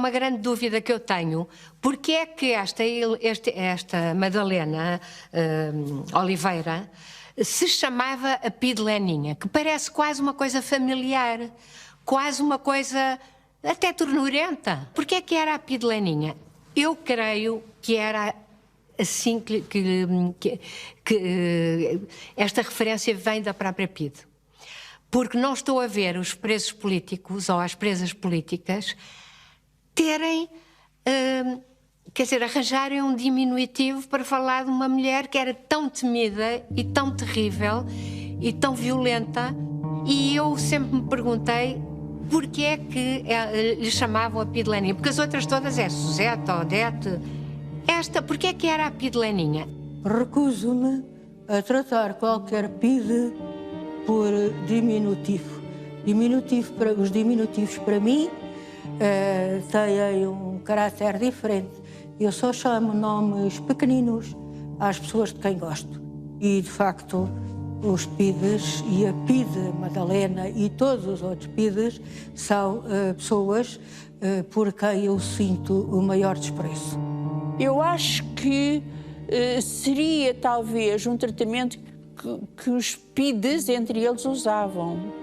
uma grande dúvida que eu tenho. Porque é que esta Madalena Oliveira se chamava a Pi de Leninha, que parece quase uma coisa familiar, quase uma coisa até ternurenta. Porque é que era a Pi de Leninha? Eu creio que era assim que esta referência vem da própria PIDE. Porque não estou a ver os presos políticos ou as presas políticas terem, quer dizer, arranjarem um diminutivo para falar de uma mulher que era tão temida e tão terrível e tão violenta. E eu sempre me perguntei porquê é que lhe chamavam a Pi de Leninha, porque as outras todas é Suzete, Odete. Esta, porquê é que era a Pi de Leninha? Recuso-me a tratar qualquer PIDE por diminutivo. Os diminutivos para mim têm um caráter diferente. Eu só chamo nomes pequeninos às pessoas de quem gosto. E, de facto, os PIDEs e a PIDE Madalena e todos os outros PIDEs são pessoas por quem eu sinto o maior desprezo. Eu acho que seria talvez um tratamento que os PIDEs entre eles usavam.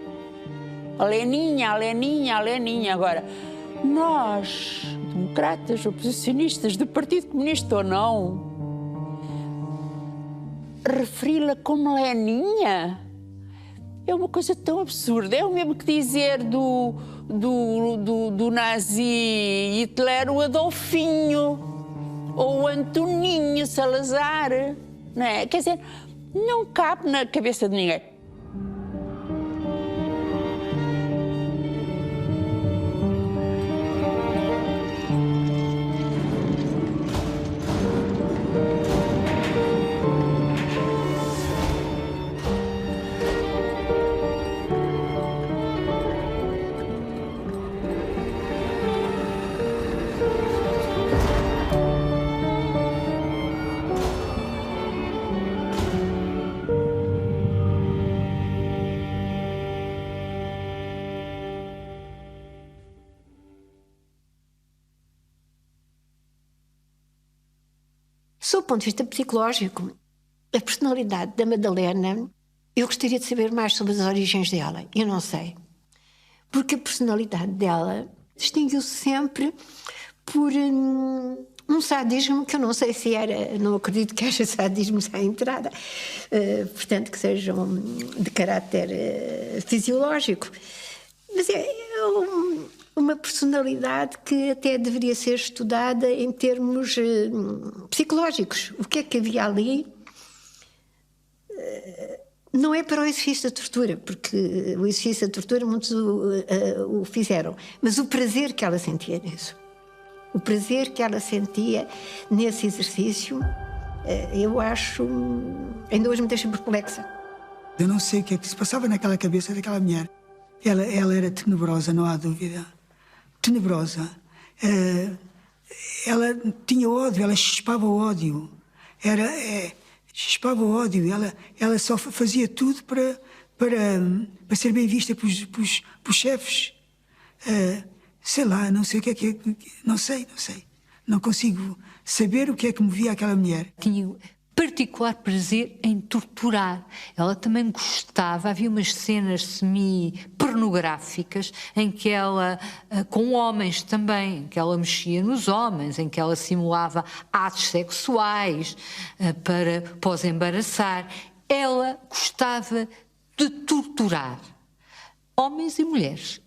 A Leninha, a Leninha, a Leninha. Agora, nós, democratas, oposicionistas do Partido Comunista ou não, referi-la como Leninha é uma coisa tão absurda. É o mesmo que dizer do nazi Hitler o Adolfinho ou o Antoninho Salazar, não é? Quer dizer, não cabe na cabeça de ninguém. Sob o ponto de vista psicológico, a personalidade da Madalena, eu gostaria de saber mais sobre as origens dela. Eu não sei. Porque a personalidade dela distinguiu-se sempre por um sadismo que eu não sei se era, não acredito que haja sadismos à entrada, portanto que sejam de caráter fisiológico. Mas é uma personalidade que até deveria ser estudada em termos psicológicos. O que é que havia ali? Não é para o exercício da tortura, porque o exercício da tortura muitos o fizeram, mas o prazer que ela sentia nisso. O prazer que ela sentia nesse exercício, eu acho, ainda hoje me deixa perplexa. Eu não sei o que é que se passava naquela cabeça daquela mulher. Ela era tenebrosa, não há dúvida. Tenebrosa. Ela tinha ódio, ela chispava o ódio. Chispava o ódio. Ela só fazia tudo para ser bem vista pelos chefes. Sei lá, não sei o que é que... Não sei. Não consigo saber o que é que movia aquela mulher. Tinha particular prazer em torturar. Ela também gostava, havia umas cenas semi-pornográficas em que ela, com homens também, em que ela mexia nos homens, em que ela simulava atos sexuais para os embaraçar. Ela gostava de torturar homens e mulheres.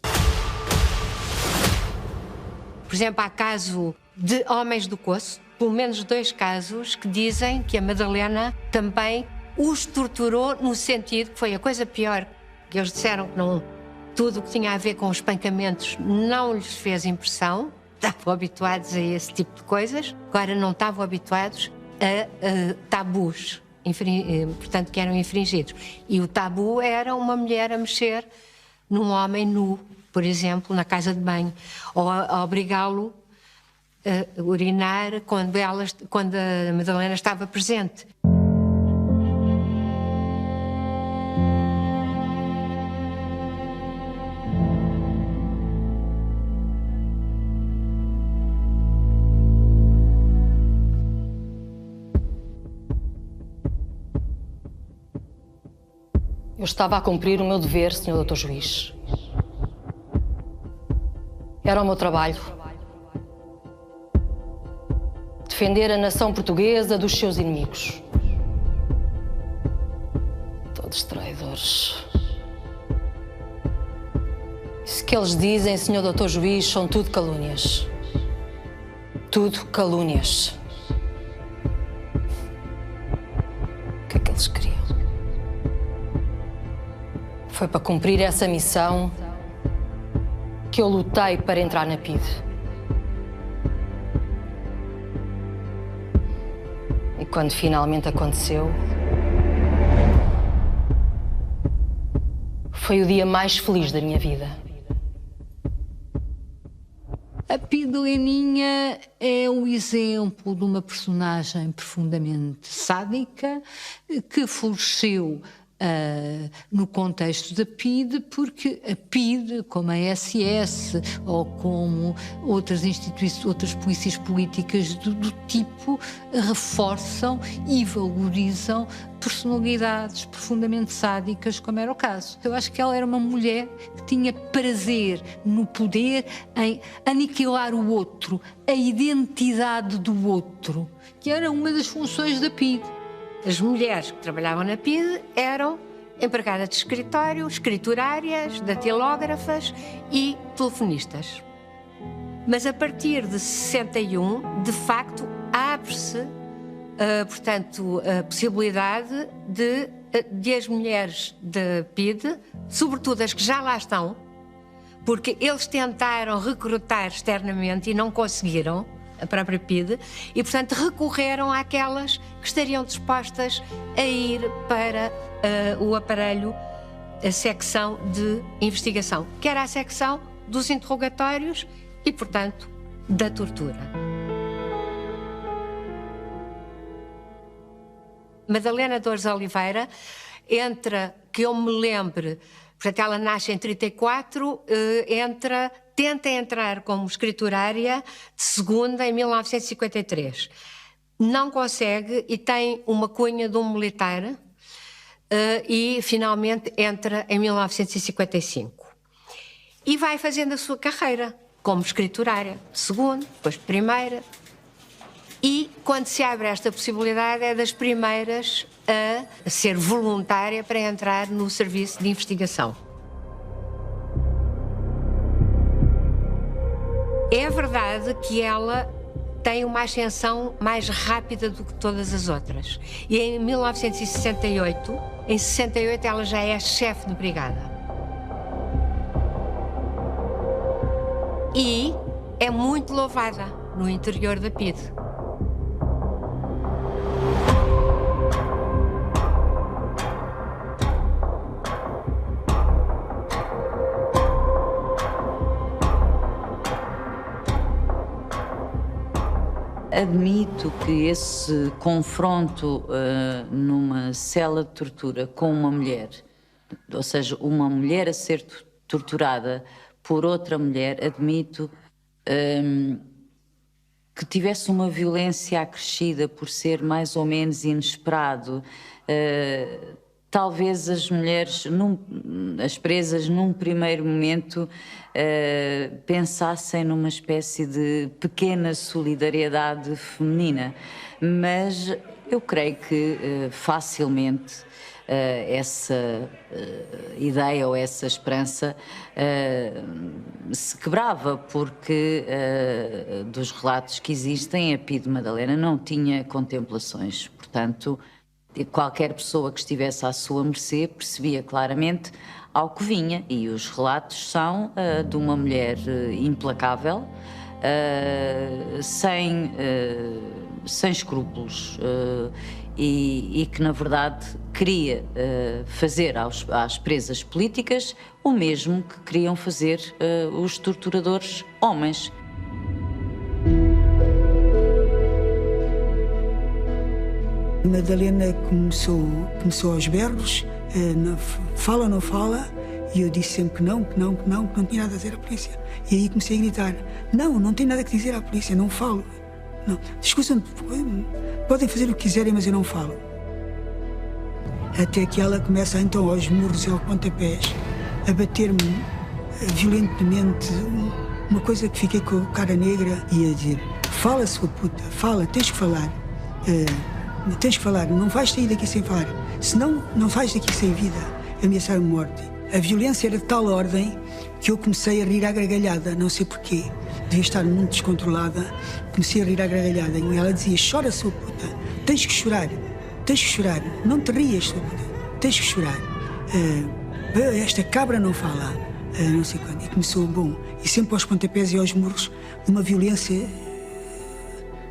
Por exemplo, há caso de homens do Coço, pelo menos 2 casos que dizem que a Madalena também os torturou no sentido que foi a coisa pior, que eles disseram que não, tudo o que tinha a ver com os espancamentos não lhes fez impressão, estavam habituados a esse tipo de coisas, agora não estavam habituados a tabus, portanto, que eram infringidos. E o tabu era uma mulher a mexer num homem nu, por exemplo, na casa de banho, ou a obrigá-lo a urinar quando a Madalena estava presente. Eu estava a cumprir o meu dever, Sr. Dr. Juiz. Era o meu trabalho. Defender a nação portuguesa dos seus inimigos. Todos traidores. Isso que eles dizem, Sr. Dr. Juiz, são tudo calúnias. Tudo calúnias. O que é que eles queriam? Foi para cumprir essa missão que eu lutei para entrar na PIDE. E quando finalmente aconteceu, foi o dia mais feliz da minha vida. A PIDE Leninha é o exemplo de uma personagem profundamente sádica que floresceu no contexto da PIDE, porque a PIDE, como a SS ou como outras instituições, outras polícias políticas do tipo, reforçam e valorizam personalidades profundamente sádicas, como era o caso. Eu acho que ela era uma mulher que tinha prazer no poder, em aniquilar o outro, a identidade do outro, que era uma das funções da PIDE. As mulheres que trabalhavam na PIDE eram empregadas de escritório, escriturárias, datilógrafas e telefonistas. Mas a partir de 61, de facto, abre-se, portanto, a possibilidade de as mulheres da PIDE, sobretudo as que já lá estão, porque eles tentaram recrutar externamente e não conseguiram, a própria PIDE, e, portanto, recorreram àquelas que estariam dispostas a ir para o aparelho, a secção de investigação, que era a secção dos interrogatórios e, portanto, da tortura. Madalena Dores Oliveira entra, que eu me lembre, portanto, ela nasce em 34, tenta entrar como escriturária de segunda em 1953. Não consegue e tem uma cunha de um militar e finalmente entra em 1955. E vai fazendo a sua carreira como escriturária de segunda, depois de primeira. E quando se abre esta possibilidade é das primeiras a ser voluntária para entrar no serviço de investigação. É verdade que ela tem uma ascensão mais rápida do que todas as outras. E em 1968, em 68 ela já é chefe de brigada. E é muito louvada no interior da PIDE. Admito que esse confronto numa cela de tortura com uma mulher, ou seja, uma mulher a ser torturada por outra mulher, admito que tivesse uma violência acrescida por ser mais ou menos inesperado. Talvez as mulheres, as presas, num primeiro momento, pensassem numa espécie de pequena solidariedade feminina, mas eu creio que facilmente essa ideia ou essa esperança se quebrava, porque dos relatos que existem, a PIDE Madalena não tinha contemplações, portanto, qualquer pessoa que estivesse à sua mercê percebia claramente ao que vinha, e os relatos são de uma mulher implacável, sem escrúpulos, e que na verdade queria fazer às presas políticas o mesmo que queriam fazer os torturadores homens. Madalena começou aos berros, fala ou não fala, e eu disse sempre que não tinha nada a dizer à polícia. E aí comecei a gritar, não tenho nada a dizer à polícia, não falo. Não, discussam, podem fazer o que quiserem, mas eu não falo. até que ela começa então aos murros e aos pontapés a bater-me violentamente, uma coisa que fiquei com a cara negra, e a dizer: fala, sua puta, fala, tens que falar, não vais sair daqui sem falar, senão não vais daqui sem vida, ameaçar morte. A violência era de tal ordem que eu comecei a rir à gargalhada, não sei porquê, devia estar muito descontrolada, comecei a rir à gargalhada, e ela dizia: chora, sua puta, tens que chorar, não te rias, sua puta, tens que chorar, esta cabra não fala, não sei quando. E começou, e sempre aos pontapés e aos murros, de uma violência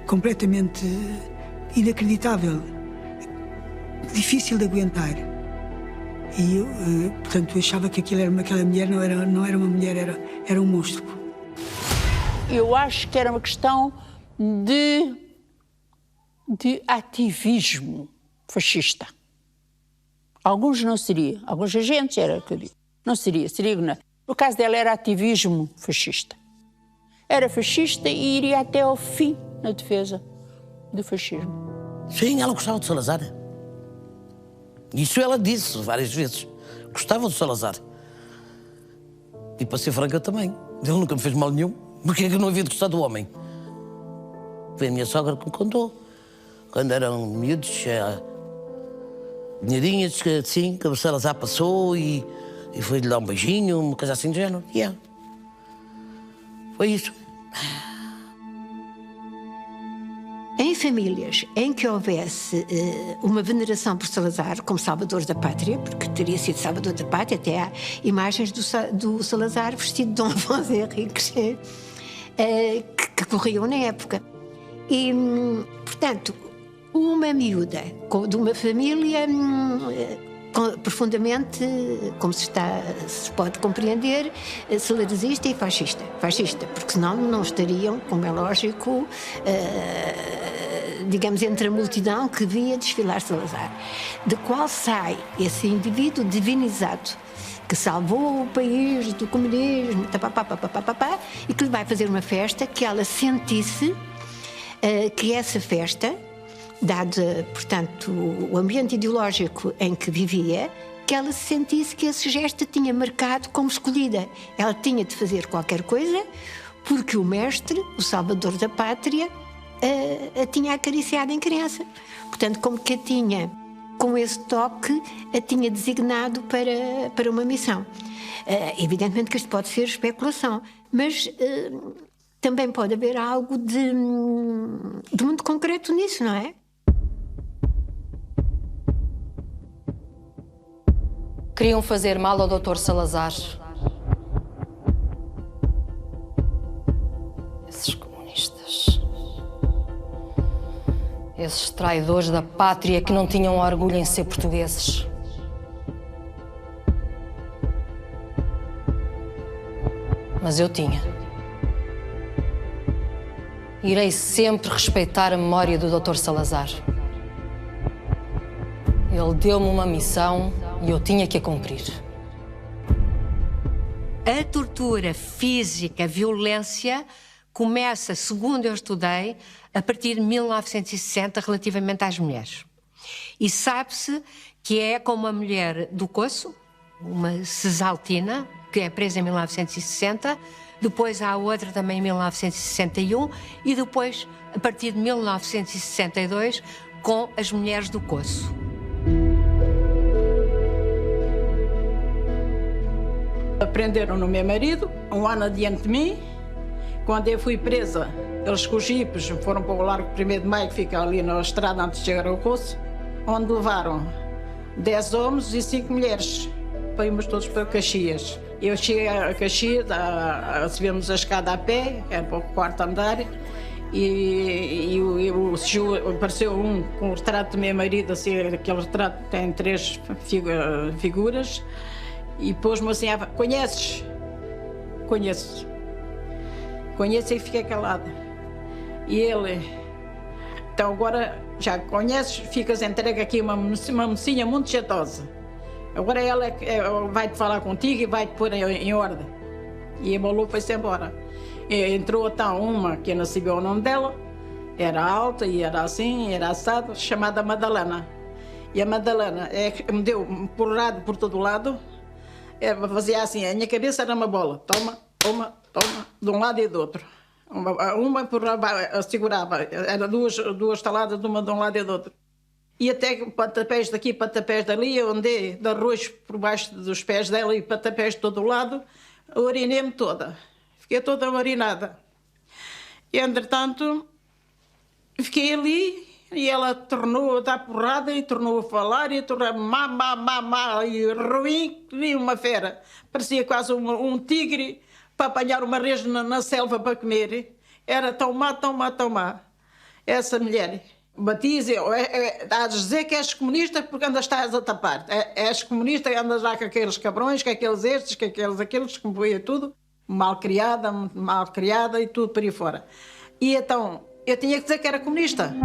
completamente inacreditável, difícil de aguentar. E eu, portanto, eu achava que aquela mulher não era uma mulher, era um monstro. Eu acho que era uma questão de ativismo fascista. Alguns não seria, alguns agentes era o que eu digo. Não seria ignorante. No caso dela era ativismo fascista. Era fascista e iria até ao fim na defesa do fascismo. Sim, ela gostava de Salazar. Isso ela disse várias vezes. Gostava do Salazar. E para ser franca também. Ele nunca me fez mal nenhum. Porque é que eu não havia de gostar do homem? Foi a minha sogra que me contou. Quando eram miúdos, dinheirinhas, assim, que o Salazar passou e foi-lhe dar um beijinho, uma coisa assim do género. Foi isso. Em famílias em que houvesse uma veneração por Salazar como salvador da pátria, porque teria sido salvador da pátria, até há imagens do Salazar vestido de Dom Afonso Henriques que corriam na época. E, portanto, uma miúda de uma família profundamente, como se pode compreender, salazarista e fascista. Fascista, porque senão não estariam, como é lógico, digamos, entre a multidão que via desfilar Salazar, de qual sai esse indivíduo divinizado, que salvou o país do comunismo, e que lhe vai fazer uma festa que ela sentisse que essa festa, dado, portanto, o ambiente ideológico em que vivia, que ela se sentisse que esse gesto a tinha marcado como escolhida. Ela tinha de fazer qualquer coisa porque o mestre, o salvador da pátria, a tinha acariciado em criança. Portanto, como que a tinha, com esse toque, a tinha designado para uma missão. Evidentemente que isto pode ser especulação, mas também pode haver algo de muito concreto nisso, não é? Queriam fazer mal ao Dr. Salazar. Esses comunistas. Esses traidores da pátria que não tinham orgulho em ser portugueses. Mas eu tinha. Irei sempre respeitar a memória do Dr. Salazar. Ele deu-me uma missão e eu tinha que a cumprir. A tortura física, a violência, começa, segundo eu estudei, a partir de 1960, relativamente às mulheres. E sabe-se que é com uma mulher do Coço, uma Cesaltina, que é presa em 1960, depois há outra também em 1961, e depois, a partir de 1962, com as mulheres do Coço. Prenderam no meu marido, um ano adiante de mim. Quando eu fui presa, eles com os jipes foram para o Largo 1º de Maio, que fica ali na estrada antes de chegar ao Coço, onde levaram 10 homens e 5 mulheres. Fomos todos para Caxias. Eu cheguei a Caxias, subimos a escada a pé, era para o 4º andar, e apareceu um com o retrato do meu marido, assim, aquele retrato tem 3 figuras, e pôs-me assim, conheces? Conheço. Conheço e fiquei calada. E ele, então agora já conheces, ficas entregue aqui uma mocinha muito jeitosa. Agora ela vai-te falar contigo e vai-te pôr em ordem. E embolou, foi-se embora. E entrou então uma, que eu não sabia o nome dela, era alta e era assim, era assado, chamada Madalena. E a Madalena me deu porrada por todo lado. Fazia assim, a minha cabeça era uma bola. Toma, toma, toma, de um lado e do outro. Uma porrada, segurava, era duas taladas, uma de um lado e do outro. E até pontapés daqui, pontapés dali, eu andei de arroz por baixo dos pés dela e pontapés de todo o lado, urinei-me toda. Fiquei toda urinada. E, entretanto, fiquei ali e ela tornou a dar porrada e tornou a falar e tornou a e ruim, nem uma fera. Parecia quase um tigre para apanhar uma res na selva para comer. Era tão má, tão má, tão má. Essa mulher. Batiza, está a dizer que és comunista porque andas a tapar. És comunista e andas lá com aqueles cabrões, com aqueles estes, com aqueles, que me voia tudo. Mal criada e tudo por aí fora. E então, eu tinha que dizer que era comunista.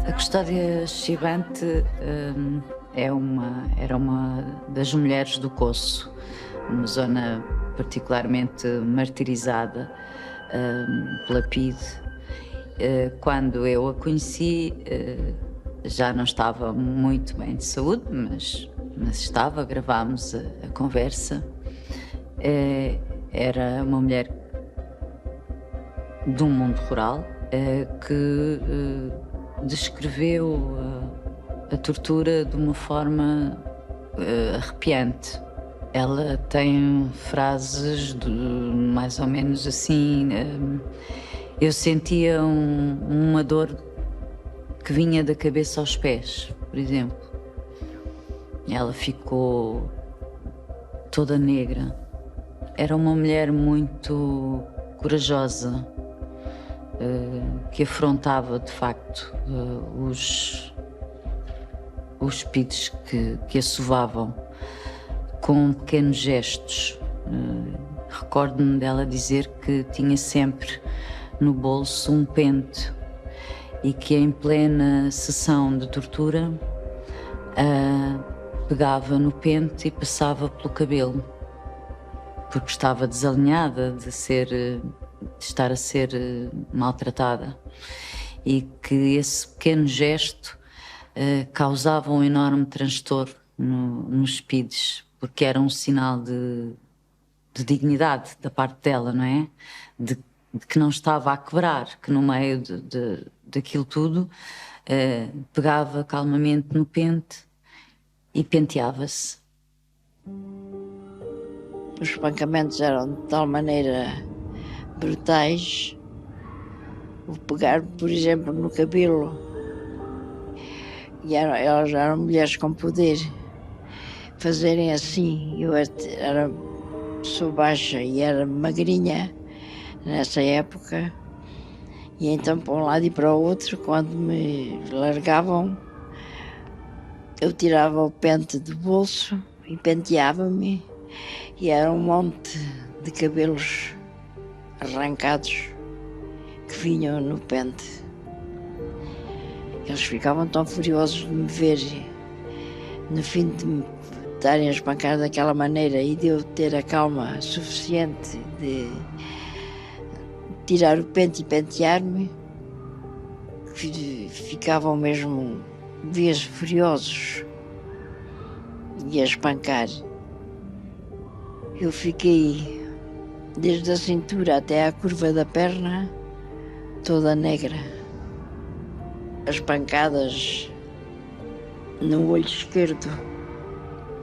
A Custódia Chibante era uma das mulheres do Coço, uma zona particularmente martirizada pela PIDE. Quando eu a conheci, já não estava muito bem de saúde, mas estava, gravámos a conversa. Era uma mulher de um mundo rural que descreveu a tortura de uma forma arrepiante. Ela tem frases mais ou menos assim. Eu sentia uma dor que vinha da cabeça aos pés, por exemplo. Ela ficou toda negra. Era uma mulher muito corajosa, que afrontava, de facto, os PIDEs que a sovavam com pequenos gestos. Recordo-me dela dizer que tinha sempre no bolso um pente e que em plena sessão de tortura pegava no pente e passava pelo cabelo, porque estava desalinhada de estar a ser maltratada, e que esse pequeno gesto causava um enorme transtorno nos PIDEs, porque era um sinal de dignidade da parte dela, não é? De que não estava a quebrar, que no meio daquilo tudo pegava calmamente no pente e penteava-se. Os espancamentos eram de tal maneira brutais. O pegar, por exemplo, no cabelo. E elas eram mulheres com poder. Fazerem assim. Eu sou baixa e era magrinha nessa época. E então, para um lado e para o outro, quando me largavam, eu tirava o pente do bolso e penteava-me. E era um monte de cabelos arrancados que vinham no pente. Eles ficavam tão furiosos de me ver, no fim de me estarem a espancar daquela maneira e de eu ter a calma suficiente de tirar o pente e pentear-me, que ficavam mesmo dias furiosos e a espancar. Eu fiquei desde a cintura até à curva da perna toda negra. As pancadas no olho esquerdo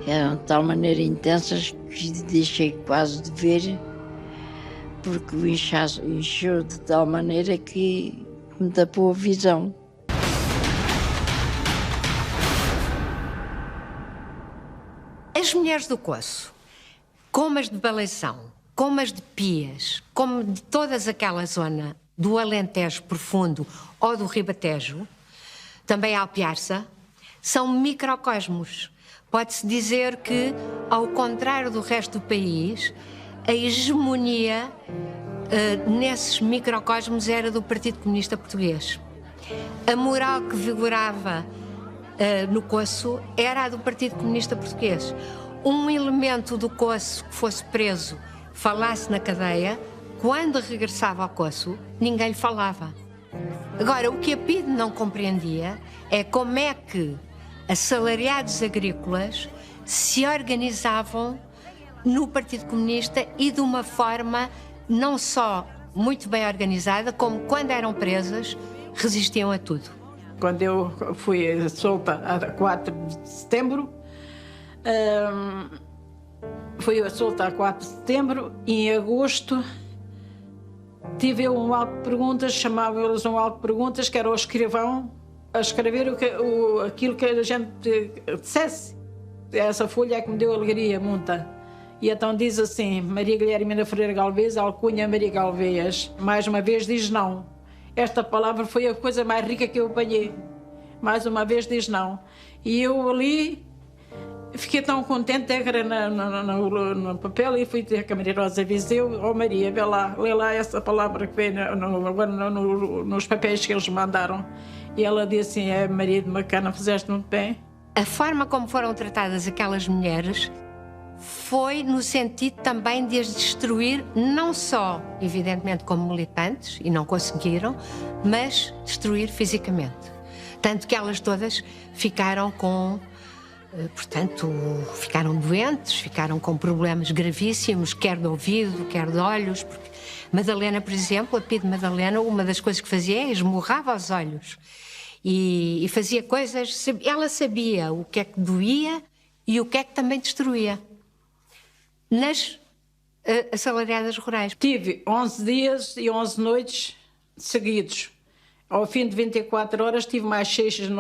eram de tal maneira intensas que deixei quase de ver, porque o inchaço encheu de tal maneira que me tapou a visão. As mulheres do Coço, como as de Baleição, como as de Pias, como de toda aquela zona do Alentejo Profundo ou do Ribatejo, também Alpiarça, são microcosmos. Pode-se dizer que, ao contrário do resto do país, a hegemonia nesses microcosmos era do Partido Comunista Português. A moral que vigorava no Coço era a do Partido Comunista Português. Um elemento do Coço que fosse preso falasse na cadeia, quando regressava ao Coço, ninguém lhe falava. Agora, o que a PIDE não compreendia é como é que assalariados agrícolas se organizavam no Partido Comunista e de uma forma não só muito bem organizada, como quando eram presas, resistiam a tudo. Quando eu fui solta a 4 de setembro, fui solta a 4 de setembro e em agosto tive um algo de perguntas, chamavam eles um algo de perguntas, que era o escrivão a escrever aquilo que a gente dissesse. Essa folha é que me deu alegria, muita. E então diz assim, Maria Guilhermina Freire Galvez, alcunha Maria Galvez, mais uma vez diz não. Esta palavra foi a coisa mais rica que eu apanhei. Mais uma vez diz não. E eu ali fiquei tão contente, era no papel, e fui ter com a Maria Rosa Viseu. Oh Maria, lê lá essa palavra que veio agora nos papéis que eles mandaram. E ela disse assim, é Maria de Macana, fizeste muito bem. A forma como foram tratadas aquelas mulheres foi no sentido também de as destruir, não só, evidentemente, como militantes, e não conseguiram, mas destruir fisicamente. Tanto que elas todas ficaram ficaram doentes, ficaram com problemas gravíssimos, quer de ouvido, quer de olhos. Porque Madalena, por exemplo, a PIDE Madalena, uma das coisas que fazia é esmurrava os olhos. E fazia coisas, ela sabia o que é que doía e o que é que também destruía. Nas assalariadas rurais. Tive 11 dias e 11 noites seguidos. Ao fim de 24 horas tive mais 6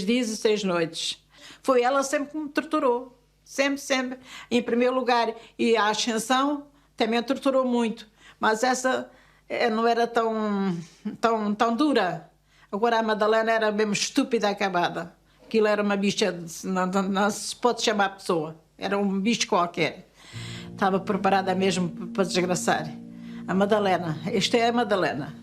dias e 6 noites. Foi ela sempre que me torturou. Sempre, sempre. Em primeiro lugar, e a Ascensão também torturou muito. Mas essa não era tão dura. Agora a Madalena era mesmo estúpida, acabada. Aquilo era uma bicha, não se pode chamar pessoa. Era um bicho qualquer. Estava preparada mesmo para desgraçar. A Madalena, esta é a Madalena.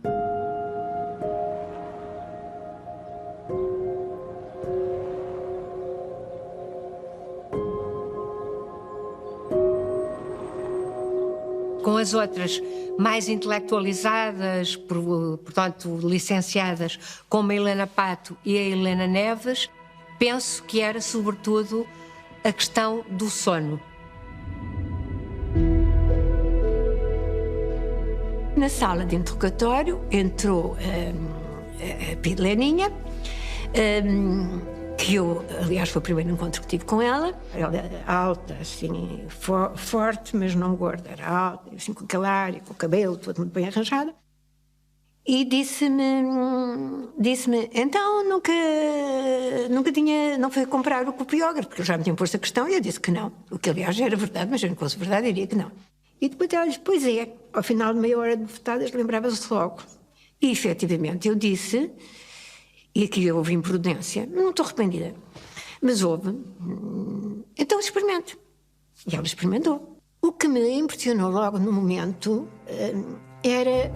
Com as outras mais intelectualizadas, portanto licenciadas, como a Helena Pato e a Helena Neves, penso que era sobretudo a questão do sono. Na sala de interrogatório entrou a PIDE Leninha, que eu, aliás, foi o primeiro encontro que tive com ela. Ela era alta, assim, forte, mas não gorda. Era alta, assim, com aquele ar e com o cabelo, tudo muito bem arranjado. E disse-me, então não foi comprar o copiógrafo, porque eu já me tinha posto a questão e eu disse que não. O que, aliás, era verdade, mas eu não fosse verdade, diria que não. E depois ela disse, pois é, ao final de meia hora de bofetadas lembrava-se logo. E, efetivamente, eu disse, e aqui houve imprudência, não estou arrependida, mas houve, então experimente. E ela experimentou. O que me impressionou logo no momento era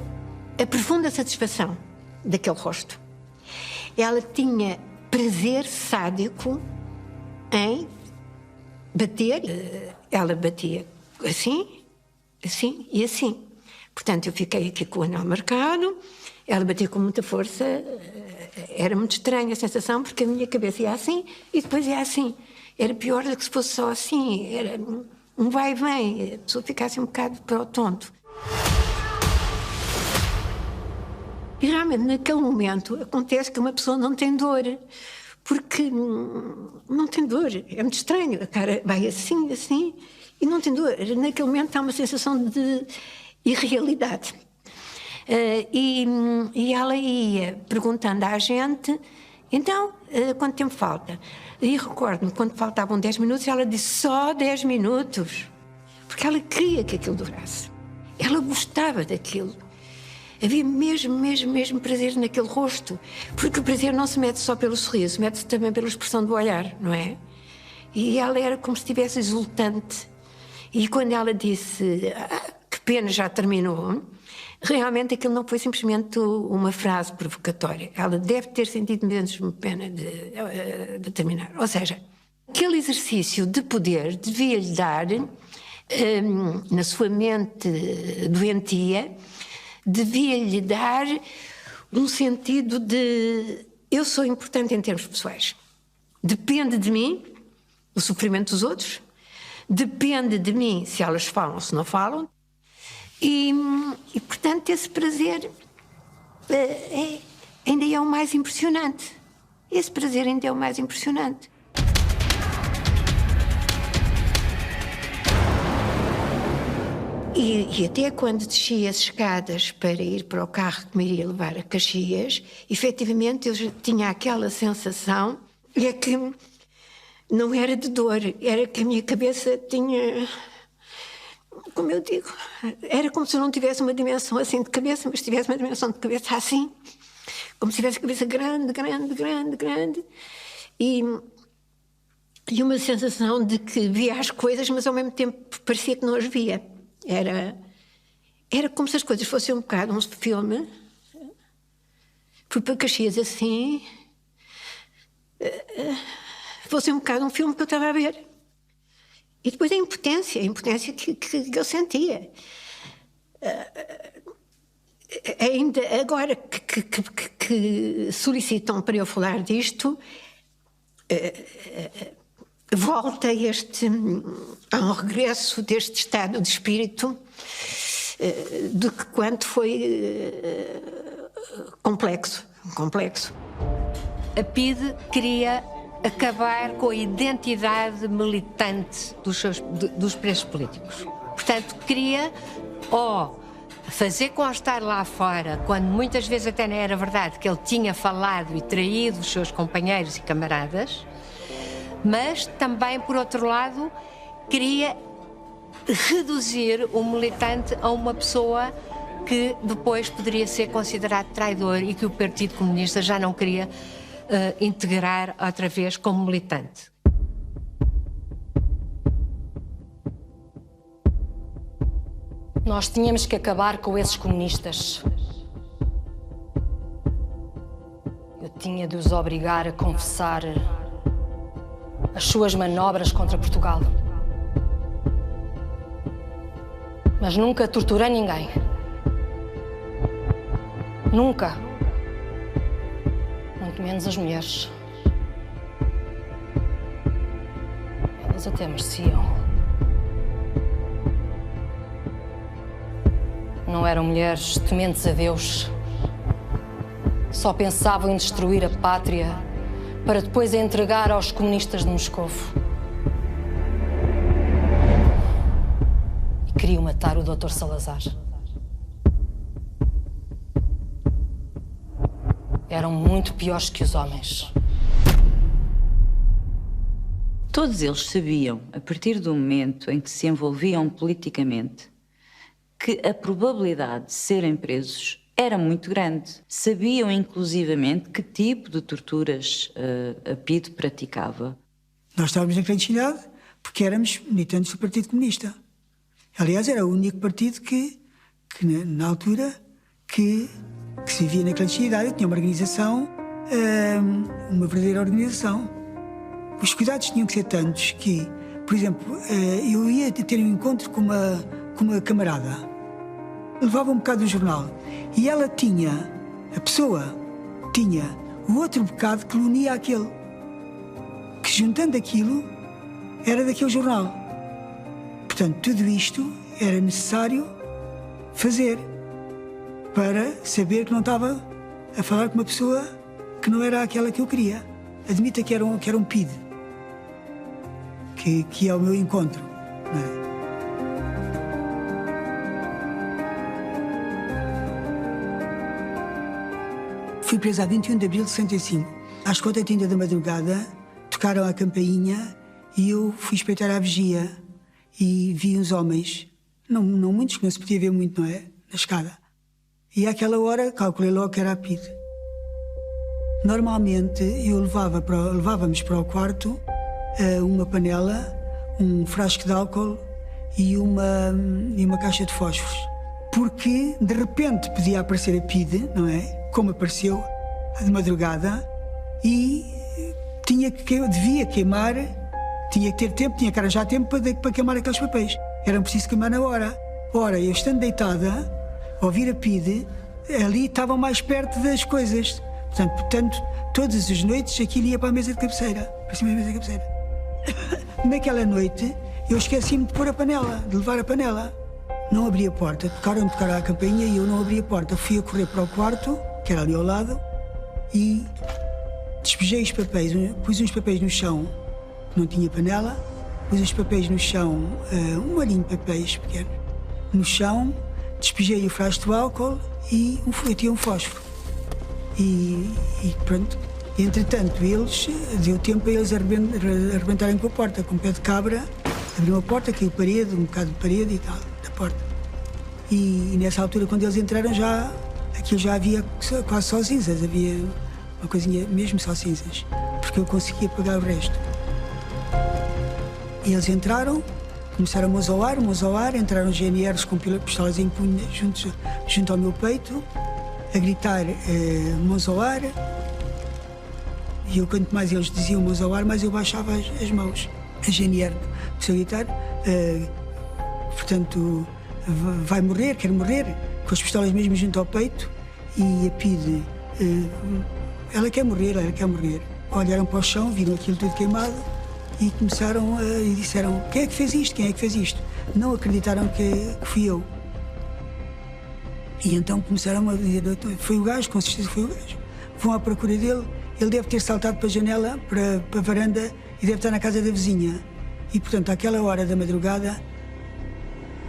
a profunda satisfação daquele rosto. Ela tinha prazer sádico em bater. Ela batia assim, assim e assim. Portanto, eu fiquei aqui com o anel marcado, ela batia com muita força. Era muito estranha a sensação, porque a minha cabeça ia assim e depois ia assim. Era pior do que se fosse só assim. Era um vai e vem, a pessoa ficasse um bocado para o tonto. E realmente, naquele momento, acontece que uma pessoa não tem dor. Porque não tem dor. É muito estranho. A cara vai assim, assim, e não tem dor. Naquele momento há uma sensação de irrealidade. E ela ia perguntando à gente, então, quanto tempo falta? E recordo-me, quando faltavam 10 minutos, ela disse só 10 minutos. Porque ela queria que aquilo durasse. Ela gostava daquilo. Havia mesmo prazer naquele rosto. Porque o prazer não se mede só pelo sorriso, mede-se também pela expressão do olhar, não é? E ela era como se estivesse exultante. E quando ela disse, que pena, já terminou, realmente aquilo não foi simplesmente uma frase provocatória. Ela deve ter sentido mesmo pena de terminar. Ou seja, aquele exercício de poder devia-lhe dar na sua mente doentia, devia-lhe dar um sentido de eu sou importante em termos pessoais. Depende de mim o sofrimento dos outros, depende de mim se elas falam ou se não falam, e portanto esse prazer ainda é o mais impressionante. Esse prazer ainda é o mais impressionante. E até quando descia as escadas para ir para o carro que me iria levar a Caxias, efetivamente eu já tinha aquela sensação, é que não era de dor, era que a minha cabeça tinha, como eu digo, era como se eu não tivesse uma dimensão assim de cabeça, mas tivesse uma dimensão de cabeça assim, como se tivesse a cabeça grande, grande, grande, grande, e uma sensação de que via as coisas, mas ao mesmo tempo parecia que não as via. Era como se as coisas fossem um bocado um filme. Fui para Caxias assim. Fosse um bocado um filme que eu estava a ver. E depois a impotência que eu sentia. Ainda agora que solicitam para eu falar disto, volta a um regresso deste estado de espírito de que quanto foi complexo. A PIDE queria acabar com a identidade militante dos presos políticos. Portanto, queria fazer constar lá fora, quando muitas vezes até não era verdade, que ele tinha falado e traído os seus companheiros e camaradas, mas também, por outro lado, queria reduzir o militante a uma pessoa que depois poderia ser considerado traidor e que o Partido Comunista já não queria integrar outra vez como militante. Nós tínhamos que acabar com esses comunistas. Eu tinha de os obrigar a confessar as suas manobras contra Portugal. Mas nunca torturei ninguém. Nunca. Muito menos as mulheres. Elas até mereciam. Não eram mulheres tementes a Deus. Só pensavam em destruir a pátria para depois a entregar aos comunistas de Moscovo. E queriam matar o Dr. Salazar. Eram muito piores que os homens. Todos eles sabiam, a partir do momento em que se envolviam politicamente, que a probabilidade de serem presos era muito grande. Sabiam, inclusivamente, que tipo de torturas a PIDE praticava. Nós estávamos na clandestinidade porque éramos militantes do Partido Comunista. Aliás, era o único partido que na altura, que se via na clandestinidade. Tinha uma organização, uma verdadeira organização. Os cuidados tinham que ser tantos que, por exemplo, eu ia ter um encontro com uma camarada. Levava um bocado do jornal e ela a pessoa tinha o outro bocado que unia àquele, que juntando aquilo era daquele jornal. Portanto, tudo isto era necessário fazer para saber que não estava a falar com uma pessoa que não era aquela que eu queria. Admita que era um PIDE, que é o meu encontro, não é? Fui presa a 21 de abril de 65. Às 4h30 da madrugada, tocaram a campainha e eu fui espreitar à vigia e vi uns homens, não muitos, que não se podia ver muito, não é? Na escada. E àquela hora calculei logo que era a PIDE. Normalmente levávamos para o quarto uma panela, um frasco de álcool e uma caixa de fósforos. Porque de repente podia aparecer a PIDE, não é? Como apareceu de madrugada, e devia queimar, tinha que ter tempo, tinha que arranjar tempo para queimar aqueles papéis. Era preciso queimar na hora. Ora, eu estando deitada, a ouvir a PIDE, ali estava mais perto das coisas. Portanto, todas as noites aquilo ia para a mesa de cabeceira, para cima da mesa de cabeceira. Naquela noite, eu esqueci-me de pôr a panela, de levar a panela. Não abri a porta, tocaram a campainha e eu não abri a porta. Fui a correr para o quarto, que era ali ao lado, e despejei os papéis, pus uns papéis no chão, que não tinha panela, pus os papéis no chão, um molhinho de papéis pequeno, no chão, despejei o frasco de álcool e tinha um fósforo. E pronto, entretanto, deu tempo a eles arrebentarem com a porta, com o pé de cabra, abriu a porta, caiu parede, um bocado de parede e tal, da porta. E nessa altura, quando eles entraram, aquilo já havia quase só cinzas, havia uma coisinha mesmo só cinzas, porque eu conseguia pegar o resto. E eles entraram, começaram a mozauar, entraram GNRs com pistolas em punho junto ao meu peito, a gritar mozauar, e eu, quanto mais eles diziam mozauar, mais eu baixava as mãos. A GNR começou a gritar, portanto, vai morrer, quer morrer, com as pistolas mesmo junto ao peito, e a PIDE, ela quer morrer. Olharam para o chão, viram aquilo tudo queimado e começaram e disseram: quem é que fez isto? Não acreditaram que fui eu. E então começaram a dizer: foi o gajo, com certeza foi o gajo. Vão à procura dele, ele deve ter saltado para a janela, para a varanda, e deve estar na casa da vizinha. E portanto, àquela hora da madrugada,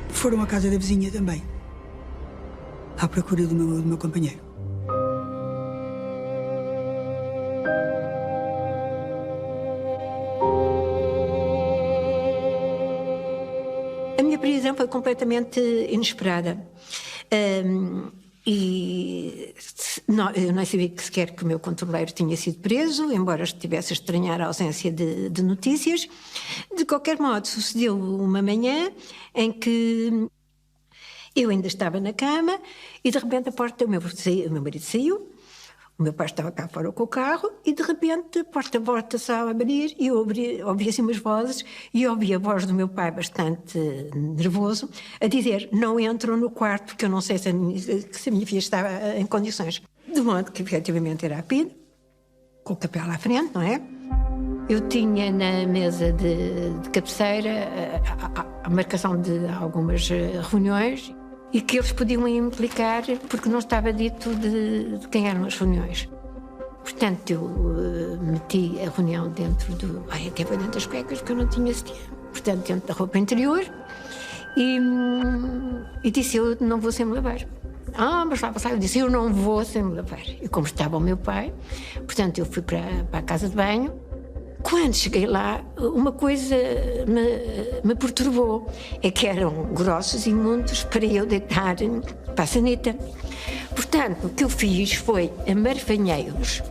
foram à casa da vizinha também, à procura do meu companheiro. A minha prisão foi completamente inesperada. Eu não sabia sequer que o meu controleiro tinha sido preso, embora estivesse a estranhar a ausência de notícias. De qualquer modo, sucedeu uma manhã em que eu ainda estava na cama e de repente a porta, o meu marido saiu, o meu pai estava cá fora com o carro e de repente a porta volta-se a abrir e eu ouvi assim umas vozes e ouvi a voz do meu pai bastante nervoso a dizer: não entram no quarto porque eu não sei se a minha filha estava em condições. De modo que efetivamente era a PIDE, com o capela à frente, não é? Eu tinha na mesa de cabeceira a marcação de algumas reuniões e que eles podiam implicar porque não estava dito de quem eram as reuniões. Portanto, eu meti a reunião dentro do... até foi dentro das cuecas porque eu não tinha sutiã. Portanto, dentro da roupa interior e disse: eu não vou sem me lavar. Mas lá passava, eu disse: eu não vou sem me lavar. E como estava o meu pai, portanto, eu fui para a casa de banho. Quando cheguei lá, uma coisa me perturbou, é que eram grossos e imundos para eu deitar para a sanita. Portanto, o que eu fiz foi amarfanhei-os,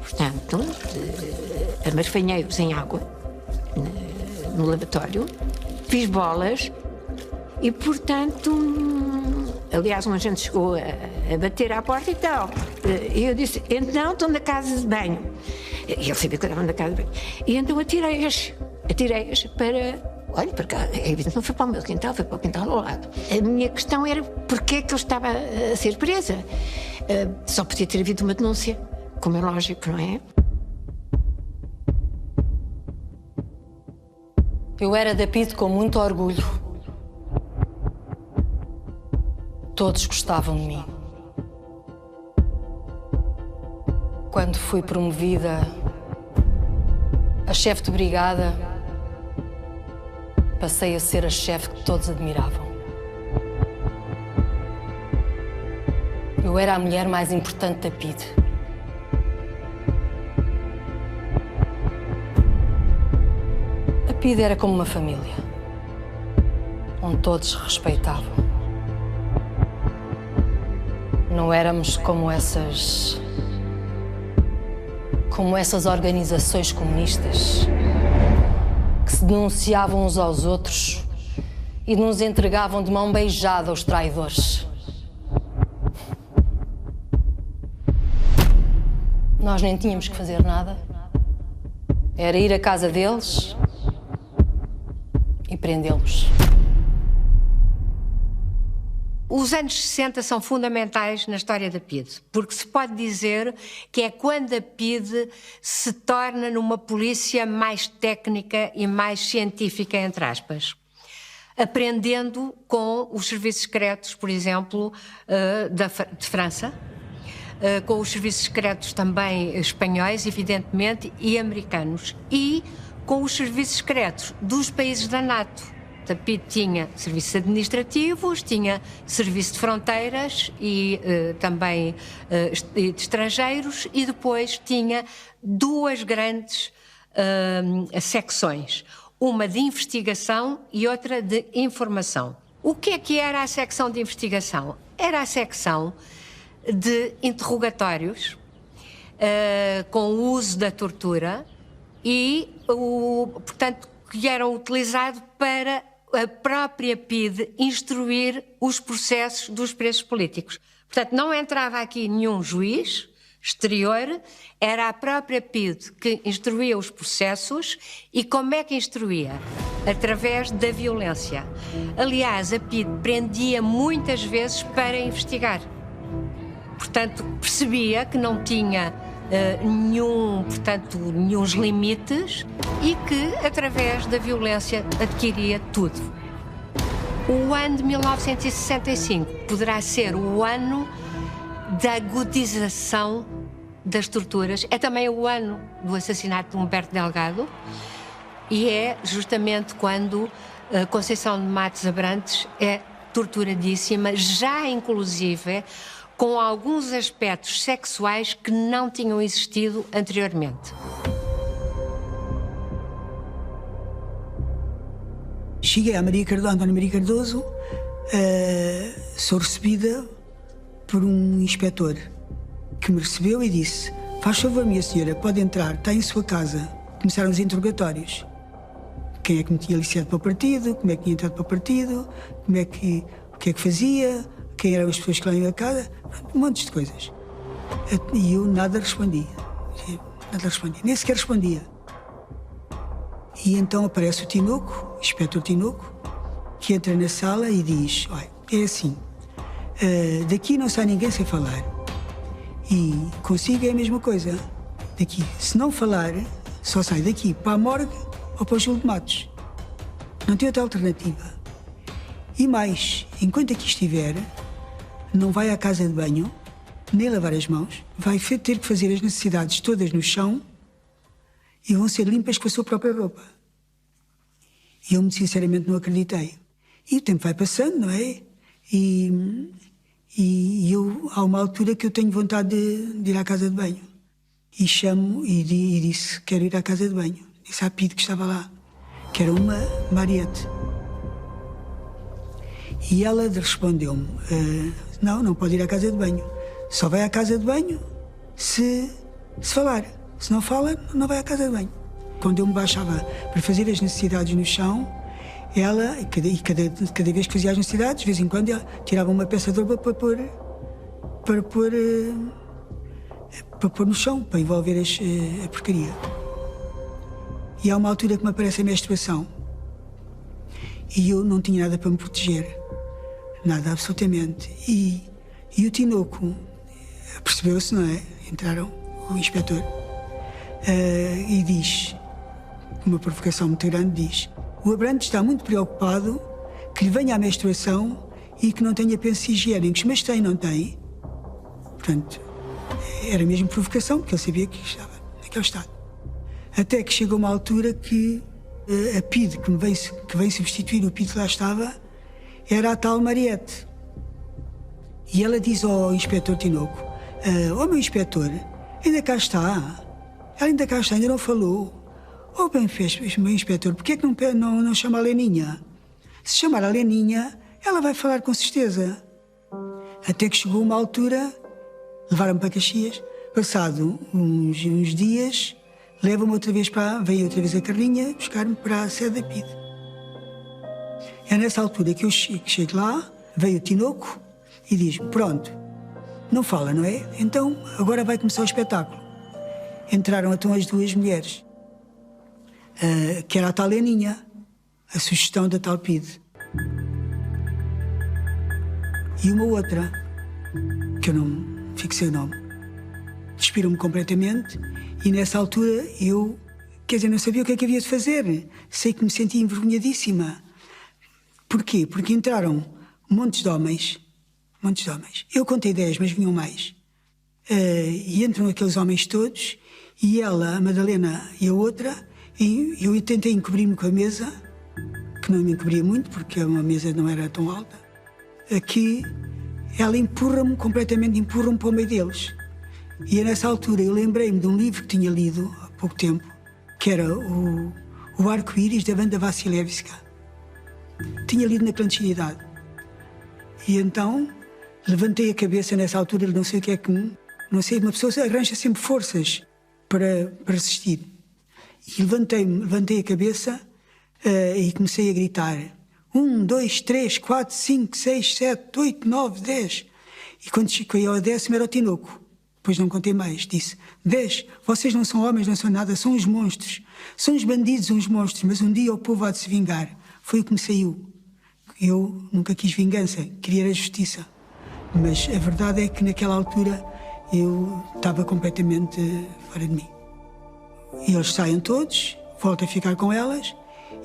amarfanhei-os em água no lavatório, fiz bolas e, portanto, aliás, um agente chegou a bater à porta e tal. E eu disse: então estão na casa de banho. E ele sabia que eu estava na casa de banho. E então atirei-as para... Olha, porque é evidente, não foi para o meu quintal, foi para o quintal ao lado. A minha questão era porque é que eu estava a ser presa. Só podia ter havido uma denúncia, como é lógico, não é? Eu era da PIDE com muito orgulho. Todos gostavam de mim. Quando fui promovida a chefe de brigada, passei a ser a chefe que todos admiravam. Eu era a mulher mais importante da PIDE. A PIDE era como uma família, onde todos respeitavam. Não éramos como essas organizações comunistas que se denunciavam uns aos outros e nos entregavam de mão beijada aos traidores. Nós nem tínhamos que fazer nada. Era ir à casa deles e prendê-los. Os anos 60 são fundamentais na história da PIDE, porque se pode dizer que é quando a PIDE se torna numa polícia mais técnica e mais científica, entre aspas, aprendendo com os serviços secretos, por exemplo, de França, com os serviços secretos também espanhóis, evidentemente, e americanos, e com os serviços secretos dos países da NATO. A PIDE tinha serviços administrativos, tinha serviço de fronteiras e também de estrangeiros, e depois tinha duas grandes secções, uma de investigação e outra de informação. O que era a secção de investigação? Era a secção de interrogatórios com o uso da tortura e, portanto, que eram utilizados para a própria PIDE instruir os processos dos presos políticos. Portanto, não entrava aqui nenhum juiz exterior, era a própria PIDE que instruía os processos. E como é que instruía? Através da violência. Aliás, a PIDE prendia muitas vezes para investigar. Portanto, percebia que não tinha nenhuns limites e que, através da violência, adquiria tudo. O ano de 1965 poderá ser o ano da agudização das torturas. É também o ano do assassinato de Humberto Delgado e é justamente quando Conceição de Matos Abrantes é torturadíssima, já inclusive com alguns aspectos sexuais que não tinham existido anteriormente. Cheguei à Antónia Maria Cardoso, sou recebida por um inspetor que me recebeu e disse: faz favor, minha senhora, pode entrar, está em sua casa. Começaram os interrogatórios. Quem é que me tinha aliciado para o partido, como é que tinha entrado para o partido, o que é que fazia, quem eram as pessoas que lá iam a casa, um monte de coisas. E eu nada respondia, nem sequer respondia. E então aparece o Tinoco, o inspetor Tinoco, que entra na sala e diz: olha, é assim, daqui não sai ninguém sem falar. E consigo é a mesma coisa. Daqui, se não falar, só sai daqui para a morgue ou para o Júlio de Matos. Não tem outra alternativa. E mais, enquanto aqui estiver, não vai à casa de banho, nem lavar as mãos, vai ter que fazer as necessidades todas no chão e vão ser limpas com a sua própria roupa. E eu, muito sinceramente, não acreditei. E o tempo vai passando, não é? E eu, há uma altura que eu tenho vontade de ir à casa de banho. E chamo e disse: quero ir à casa de banho. Disse à PIDE que estava lá, que era uma Mariette. E ela respondeu-me: não pode ir à casa de banho. Só vai à casa de banho se falar. Se não fala, não vai à casa de banho. Quando eu me baixava para fazer as necessidades no chão, ela, cada vez que fazia as necessidades, de vez em quando, ela tirava uma peça de roupa para pôr no chão, para envolver a porcaria. E há uma altura que me aparece a menstruação. E eu não tinha nada para me proteger. Nada, absolutamente. E o Tinoco percebeu-se, não é? Entraram, o inspetor, e diz, com uma provocação muito grande, diz: o Abrantes está muito preocupado que lhe venha a menstruação e que não tenha pensos higiênicos. Mas tem, não tem? Portanto, era mesmo provocação, porque ele sabia que estava naquele estado. Até que chegou uma altura que a PIDE, que vem substituir o PIDE que lá estava, era a tal Mariette. E ela diz ao inspetor Tinoco: meu inspetor, ainda cá está. Ela ainda cá está, ainda não falou. Bem fez, meu inspetor, porquê é que não chama a Leninha? Se chamar a Leninha, ela vai falar com certeza. Até que chegou uma altura, levaram-me para Caxias. Passado uns dias, levam-me outra vez vem outra vez a Carlinha buscar-me para a sede da PIDE. É nessa altura que eu chego lá, veio o Tinoco e diz: pronto, não fala, não é? Então agora vai começar o espetáculo. Entraram então as duas mulheres, que era a tal Leninha, a sugestão da tal PIDE. E uma outra, que eu não fixei o nome, despiram-me completamente e nessa altura eu, quer dizer, não sabia o que é que havia de fazer. Sei que me sentia envergonhadíssima. Porquê? Porque entraram montes de homens. Eu contei 10, mas vinham mais. E entram aqueles homens todos, e ela, a Madalena e a outra, e eu tentei encobrir-me com a mesa, que não me encobria muito, porque a mesa não era tão alta, que ela empurra-me completamente, empurra-me para o meio deles. E nessa altura eu lembrei-me de um livro que tinha lido há pouco tempo, que era o Arco-Íris, da Wanda Vasilevska. Tinha lido na clandestinidade. E então levantei a cabeça nessa altura, não sei o que é que... Não sei, uma pessoa arranja sempre forças para resistir. E levantei a cabeça e comecei a gritar. 1, 2, 3, 4, 5, 6, 7, 8, 9, 10. E quando cheguei ao 10º era o Tinoco. Depois não contei mais. Disse, 10, vocês não são homens, não são nada, são uns monstros. São uns bandidos, uns monstros, mas um dia o povo há de se vingar. Foi o que me saiu. Eu nunca quis vingança, queria a justiça. Mas a verdade é que naquela altura eu estava completamente fora de mim. E eles saem todos, volto a ficar com elas,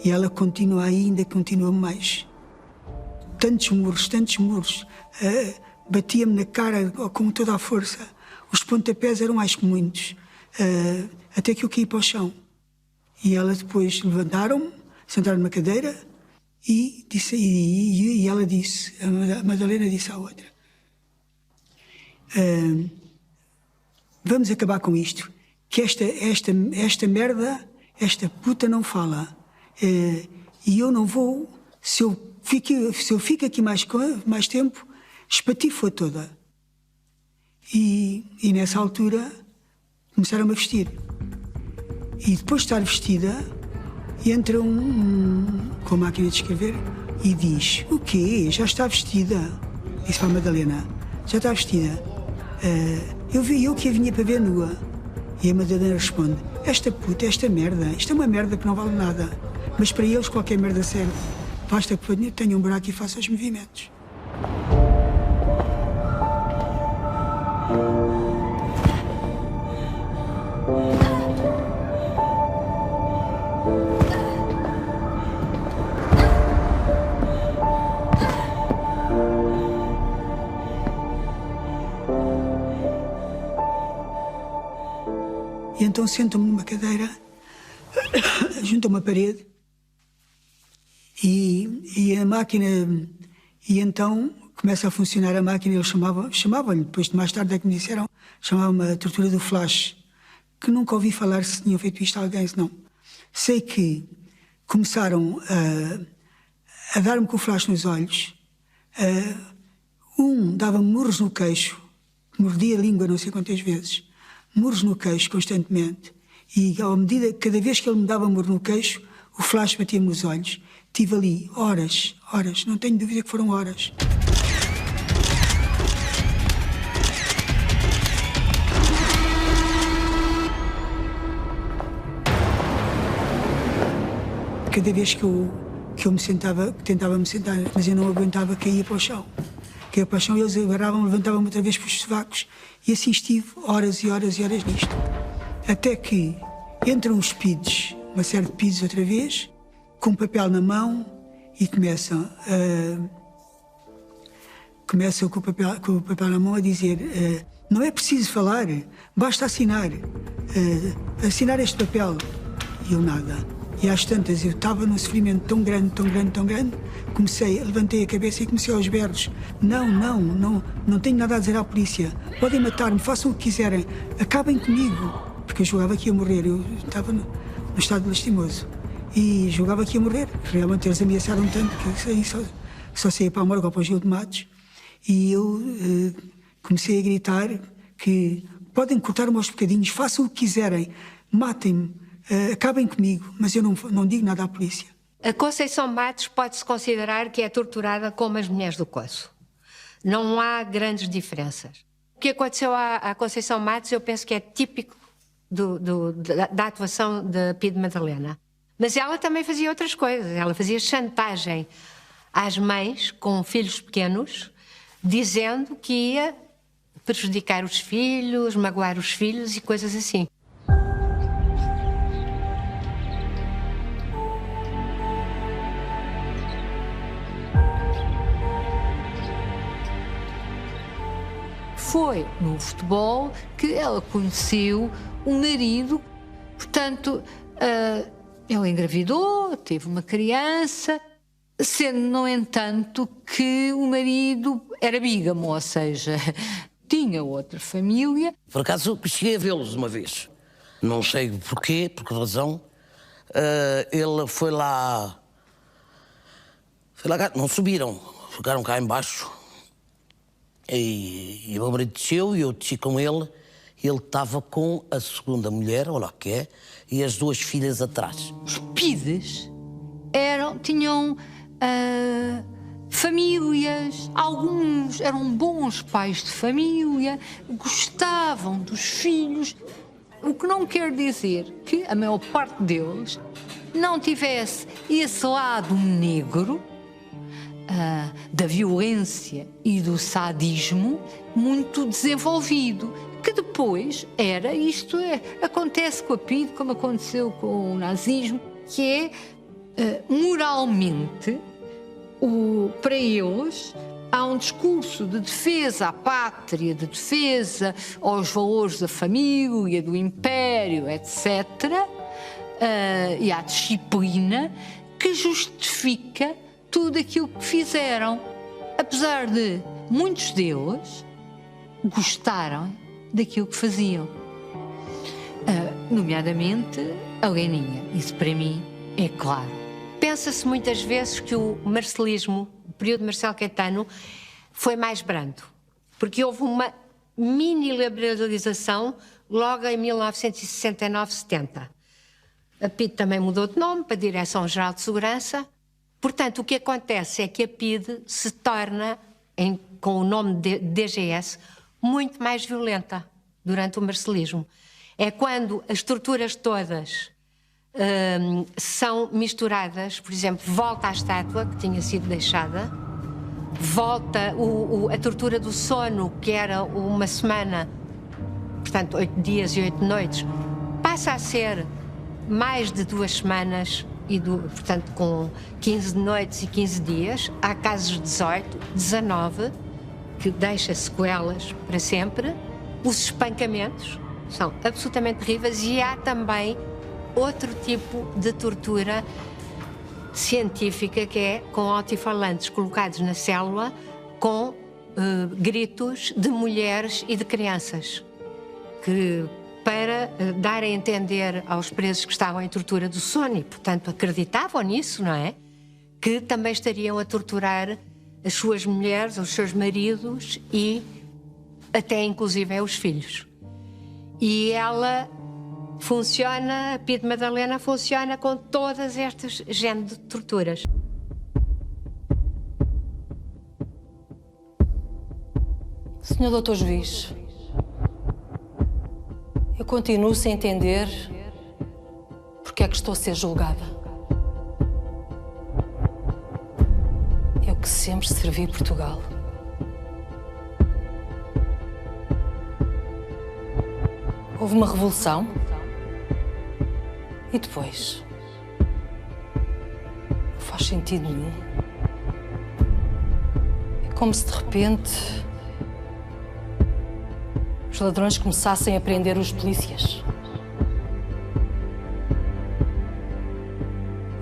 e ela continua ainda, continua mais. Tantos murros, batia-me na cara com toda a força. Os pontapés eram mais que muitos, até que eu caí para o chão. E ela depois levantaram-me, sentaram numa cadeira, e ela disse, a Madalena disse à outra, vamos acabar com isto, que esta merda, esta puta não fala. E eu não vou, se eu fico aqui mais tempo, espatifo-a toda. E nessa altura começaram-me a vestir. E depois de estar vestida, entra com a máquina de escrever e diz, o quê? Já está vestida? Disse para a Madalena, já está vestida. Eu que a vinha para ver nua. E a Madalena responde, esta puta, esta merda, isto é uma merda que não vale nada. Mas para eles qualquer merda serve. Basta que tenha um buraco e faça os movimentos. E então sento-me numa cadeira, junto a uma parede, e a máquina... E então começa a funcionar a máquina, eles chamavam-lhe, depois de mais tarde é que me disseram, chamavam-me a tortura do flash, que nunca ouvi falar se tinham feito isto a alguém, não. Sei que começaram a dar-me com o flash nos olhos, dava-me murros no queixo, mordia a língua não sei quantas vezes, murros no queixo constantemente, e à medida, cada vez que ele me dava murro no queixo, o flash batia-me nos olhos. Tive ali horas, não tenho dúvida que foram horas. Cada vez que eu me sentava, tentava me sentar, mas eu não aguentava, caía para o chão. Caía para o chão e eles agarravam-me, levantavam-me outra vez para os sovacos. E assim estive horas e horas e horas nisto. Até que entram os PIDs, uma série de PIDs outra vez, com um papel na mão e começam com o papel na mão a dizer não é preciso falar, basta assinar. Assinar este papel. E eu nada. E às tantas eu estava num sofrimento tão grande, levantei a cabeça e comecei aos berros. Não tenho nada a dizer à polícia. Podem matar-me, façam o que quiserem, acabem comigo. Porque eu julgava que ia morrer, eu estava no estado lastimoso. E julgava que ia morrer. Realmente eles ameaçaram tanto que só saía para a morgue ou para o Gil de Matos. E eu comecei a gritar que podem cortar-me aos bocadinhos, façam o que quiserem, matem-me, acabem comigo, mas eu não digo nada à polícia. A Conceição Matos pode-se considerar que é torturada como as mulheres do Coço. Não há grandes diferenças. O que aconteceu à Conceição Matos eu penso que é típico da atuação da Pia de Madalena. Mas ela também fazia outras coisas. Ela fazia chantagem às mães com filhos pequenos, dizendo que ia prejudicar os filhos, magoar os filhos e coisas assim. Foi no futebol que ela conheceu um marido, portanto, ela engravidou, teve uma criança, sendo, no entanto, que o marido era bígamo, ou seja, tinha outra família. Por acaso, cheguei a vê-los uma vez. Não sei porquê, por que razão. Ele foi lá... Não subiram, ficaram cá embaixo. E o meu marido desceu e eu desci com ele. Ele estava com a segunda mulher, olha lá que é, e as duas filhas atrás. Os Pides tinham famílias, alguns eram bons pais de família, gostavam dos filhos, o que não quer dizer que a maior parte deles não tivesse esse lado negro da violência e do sadismo muito desenvolvido, que depois acontece com a PIDE, como aconteceu com o nazismo, que é moralmente, para eles, há um discurso de defesa à pátria, de defesa aos valores da família, do império, etc., e à disciplina, que justifica tudo aquilo que fizeram, apesar de muitos deles gostarem daquilo que faziam. Nomeadamente a Leninha. Isso para mim é claro. Pensa-se muitas vezes que o marcelismo, o período de Marcelo Caetano, foi mais brando, porque houve uma mini-liberalização logo em 1969-70. A PIDE também mudou de nome para a Direção-Geral de Segurança. Portanto, o que acontece é que a PIDE se torna, com o nome de DGS, muito mais violenta durante o marcelismo. É quando as estruturas todas são misturadas, por exemplo, volta à estátua que tinha sido deixada, volta a tortura do sono, que era uma semana, portanto 8 dias e 8 noites, passa a ser mais de 2 semanas, portanto com 15 noites e 15 dias. Há casos de 18, 19, que deixa sequelas para sempre. Os espancamentos são absolutamente terríveis e há também outro tipo de tortura científica, que é com altifalantes colocados na célula com gritos de mulheres e de crianças, que para dar a entender aos presos que estavam em tortura do sono e, portanto, acreditavam nisso, não é? Que também estariam a torturar as suas mulheres, os seus maridos e até, inclusive, os filhos. E ela funciona, a PIDE Madalena funciona com todas estas género de torturas. Senhor Doutor Juiz, eu continuo sem entender porque é que estou a ser julgada. Eu que sempre servi Portugal. Houve uma revolução. E depois? Não faz sentido nenhum. É como se de repente os ladrões começassem a prender os polícias.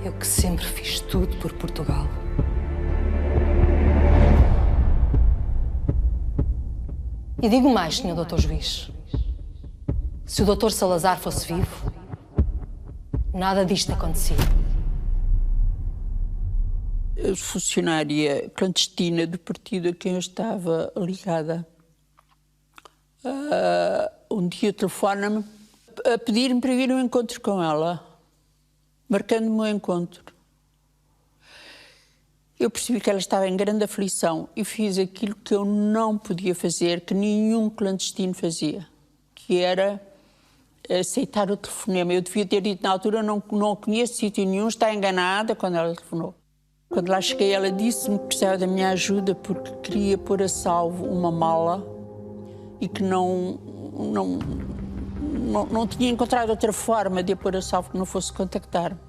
Eu que sempre fiz tudo por Portugal. E digo mais, Sr. Doutor Juiz. Se o Dr. Salazar fosse vivo, nada disto acontecia. A funcionária clandestina do partido a quem eu estava ligada, um dia telefona-me a pedir-me para ir a um encontro com ela, marcando-me um encontro. Eu percebi que ela estava em grande aflição e fiz aquilo que eu não podia fazer, que nenhum clandestino fazia, que era aceitar o telefonema. Eu devia ter dito na altura, não conheço sítio nenhum, está enganada, quando ela telefonou. Quando lá cheguei, ela disse-me que precisava da minha ajuda porque queria pôr a salvo uma mala e que não tinha encontrado outra forma de a pôr a salvo que não fosse contactar-me.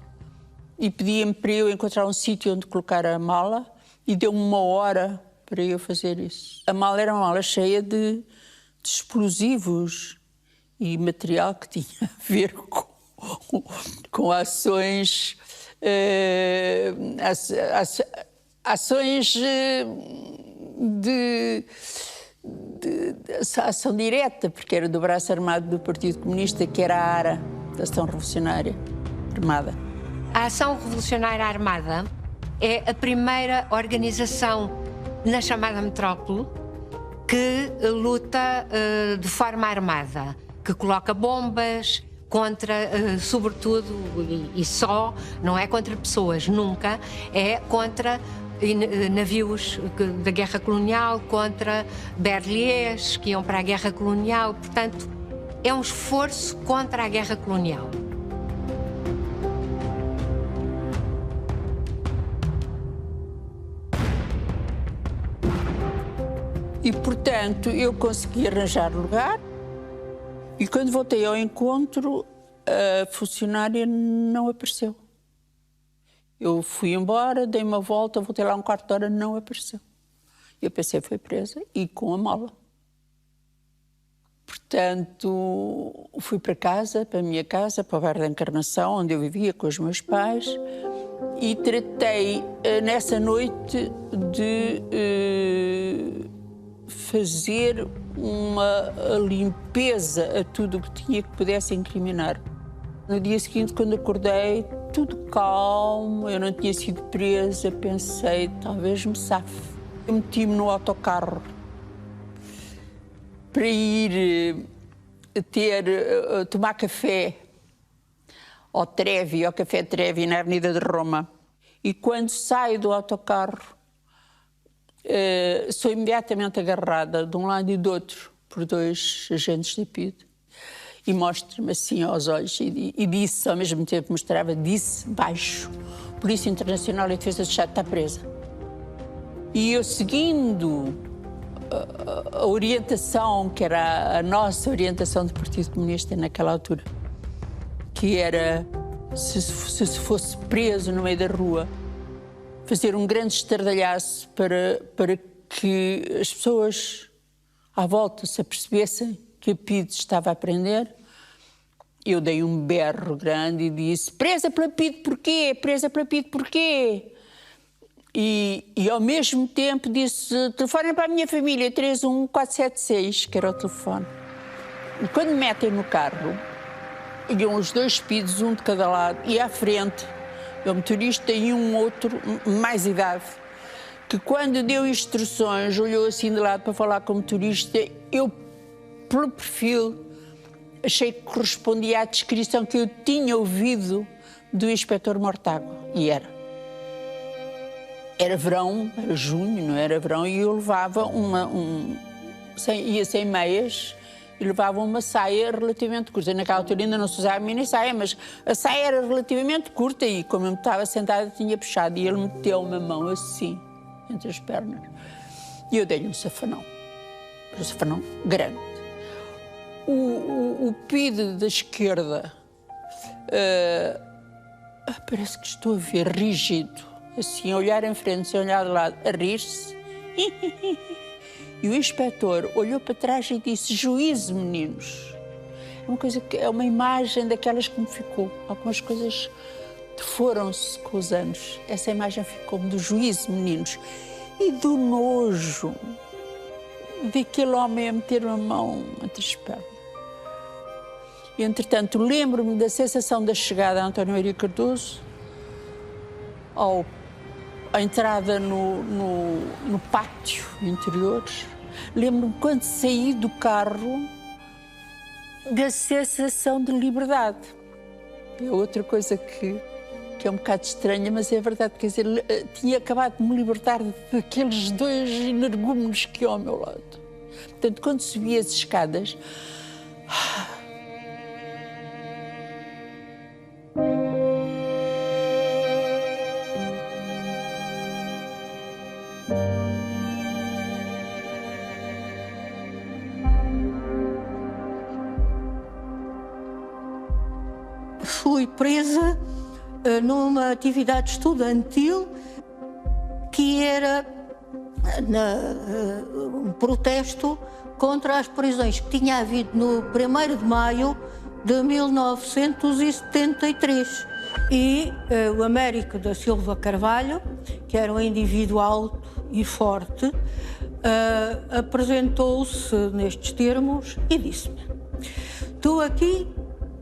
E pedia-me para eu encontrar um sítio onde colocar a mala e deu-me 1 hora para eu fazer isso. A mala era uma mala cheia de explosivos e material que tinha a ver com ações... ações de ação direta, porque era do braço armado do Partido Comunista, que era a ARA, da Ação Revolucionária Armada. A Ação Revolucionária Armada é a primeira organização na chamada metrópole que luta de forma armada, que coloca bombas contra, sobretudo, e só, não é contra pessoas, nunca, é contra navios da guerra colonial, contra berliers que iam para a guerra colonial. Portanto, é um esforço contra a guerra colonial. E, portanto, eu consegui arranjar lugar. E quando voltei ao encontro, a funcionária não apareceu. Eu fui embora, dei uma volta, voltei lá 1/4 de hora, não apareceu. Eu pensei, foi presa e com a mala. Portanto, fui para casa, para a minha casa, para o bairro da Encarnação, onde eu vivia com os meus pais, e tratei nessa noite de fazer uma limpeza a tudo o que tinha que pudesse incriminar. No dia seguinte, quando acordei, tudo calmo, eu não tinha sido presa, pensei, talvez me safe. Eu meti-me no autocarro para ir tomar café ao Trevi, ao Café Trevi, na Avenida de Roma. E quando saio do autocarro, sou imediatamente agarrada de um lado e do outro por 2 agentes de PIDE e mostra-me assim aos olhos e disse, ao mesmo tempo mostrava, disse baixo: Polícia Internacional e Defesa do Estado está presa. E eu, seguindo a orientação, que era a nossa orientação do Partido Comunista naquela altura, que era, se fosse preso no meio da rua, fazer um grande estardalhaço para que as pessoas à volta se apercebessem que a PIDE estava a prender. Eu dei um berro grande e disse: presa pela PIDE porquê? Presa pela PIDE porquê? E ao mesmo tempo disse: telefonem para a minha família, 31476, que era o telefone. E quando me metem no carro, iam os 2 PIDEs, um de cada lado, e à frente o motorista e um outro, mais idade, que quando deu instruções, olhou assim de lado para falar com o motorista, eu, pelo perfil, achei que correspondia à descrição que eu tinha ouvido do inspetor Mortágua. E era. Era verão, era junho, não era verão, e eu levava ia sem meias, e levava uma saia relativamente curta. Naquela altura ainda não se usava mini saia, mas a saia era relativamente curta e, como eu estava sentada, tinha puxado. E ele meteu-me a mão assim, entre as pernas. E eu dei-lhe um safanão grande. O PIDE da esquerda, parece que estou a ver rígido, assim, a olhar em frente, sem olhar de lado, a rir-se. E o inspetor olhou para trás e disse: juízo, meninos. É uma imagem daquelas que me ficou. Algumas coisas foram-se com os anos. Essa imagem ficou-me do juízo, meninos. E do nojo daquele homem a meter a mão entre as pernas. E, entretanto, lembro-me da sensação da chegada a António Maria Cardoso, à entrada no pátio interior. Lembro-me quando saí do carro da sensação de liberdade. É outra coisa que é um bocado estranha, mas é verdade. Quer dizer, tinha acabado de me libertar daqueles 2 energúmenos que iam ao meu lado. Portanto, quando subi as escadas, fui presa numa atividade estudantil que era um protesto contra as prisões que tinha havido no 1º de maio de 1973. E o Américo da Silva Carvalho, que era um indivíduo alto e forte, apresentou-se nestes termos e disse-me: tu aqui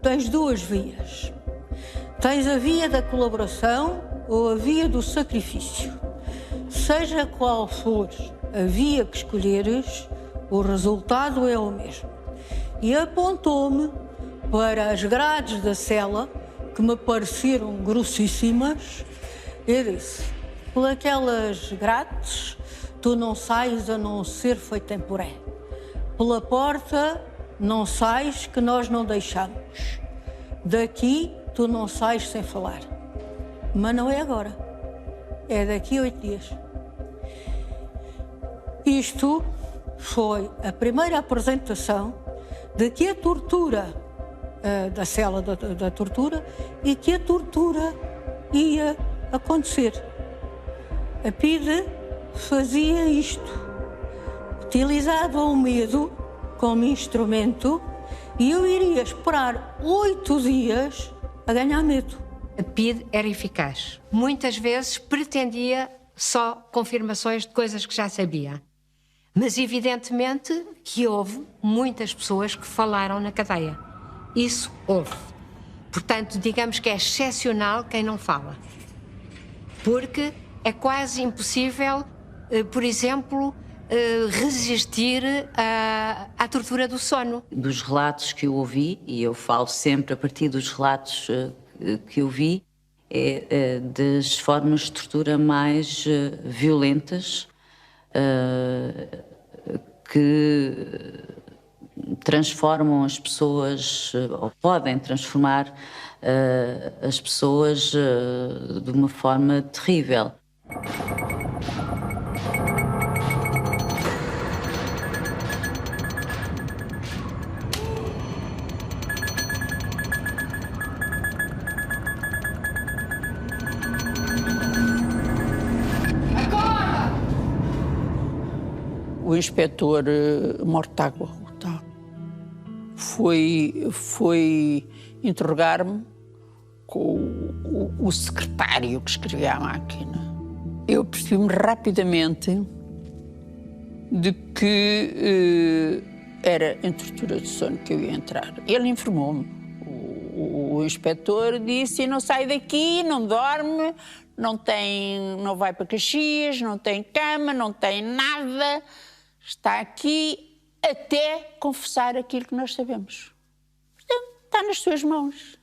tens duas vias. Tens a via da colaboração ou a via do sacrifício. Seja qual for a via que escolheres, o resultado é o mesmo. E apontou-me para as grades da cela, que me pareceram grossíssimas, e disse: por aquelas grades tu não sais a não ser feito em puré. Pela porta não sais que nós não deixamos. Daqui tu não sais sem falar. Mas não é agora. É daqui a 8 dias. Isto foi a primeira apresentação de que a tortura, da cela da tortura, e que a tortura ia acontecer. A PIDE fazia isto. Utilizava o medo como instrumento e eu iria esperar 8 dias a ganhar medo. A PIDE era eficaz. Muitas vezes pretendia só confirmações de coisas que já sabia. Mas evidentemente que houve muitas pessoas que falaram na cadeia. Isso houve. Portanto, digamos que é excepcional quem não fala. Porque é quase impossível, por exemplo, resistir à tortura do sono. Dos relatos que eu ouvi, e eu falo sempre a partir dos relatos que eu vi, das formas de tortura mais violentas, que transformam as pessoas, ou podem transformar as pessoas de uma forma terrível. O inspetor Mortágua foi interrogar-me com o secretário que escrevia a máquina. Eu percebi-me rapidamente de que era em tortura de sono que eu ia entrar. Ele informou-me. O inspetor disse: não sai daqui, não dorme, não vai para Caxias, não tem cama, não tem nada. Está aqui até confessar aquilo que nós sabemos. Portanto, está nas suas mãos.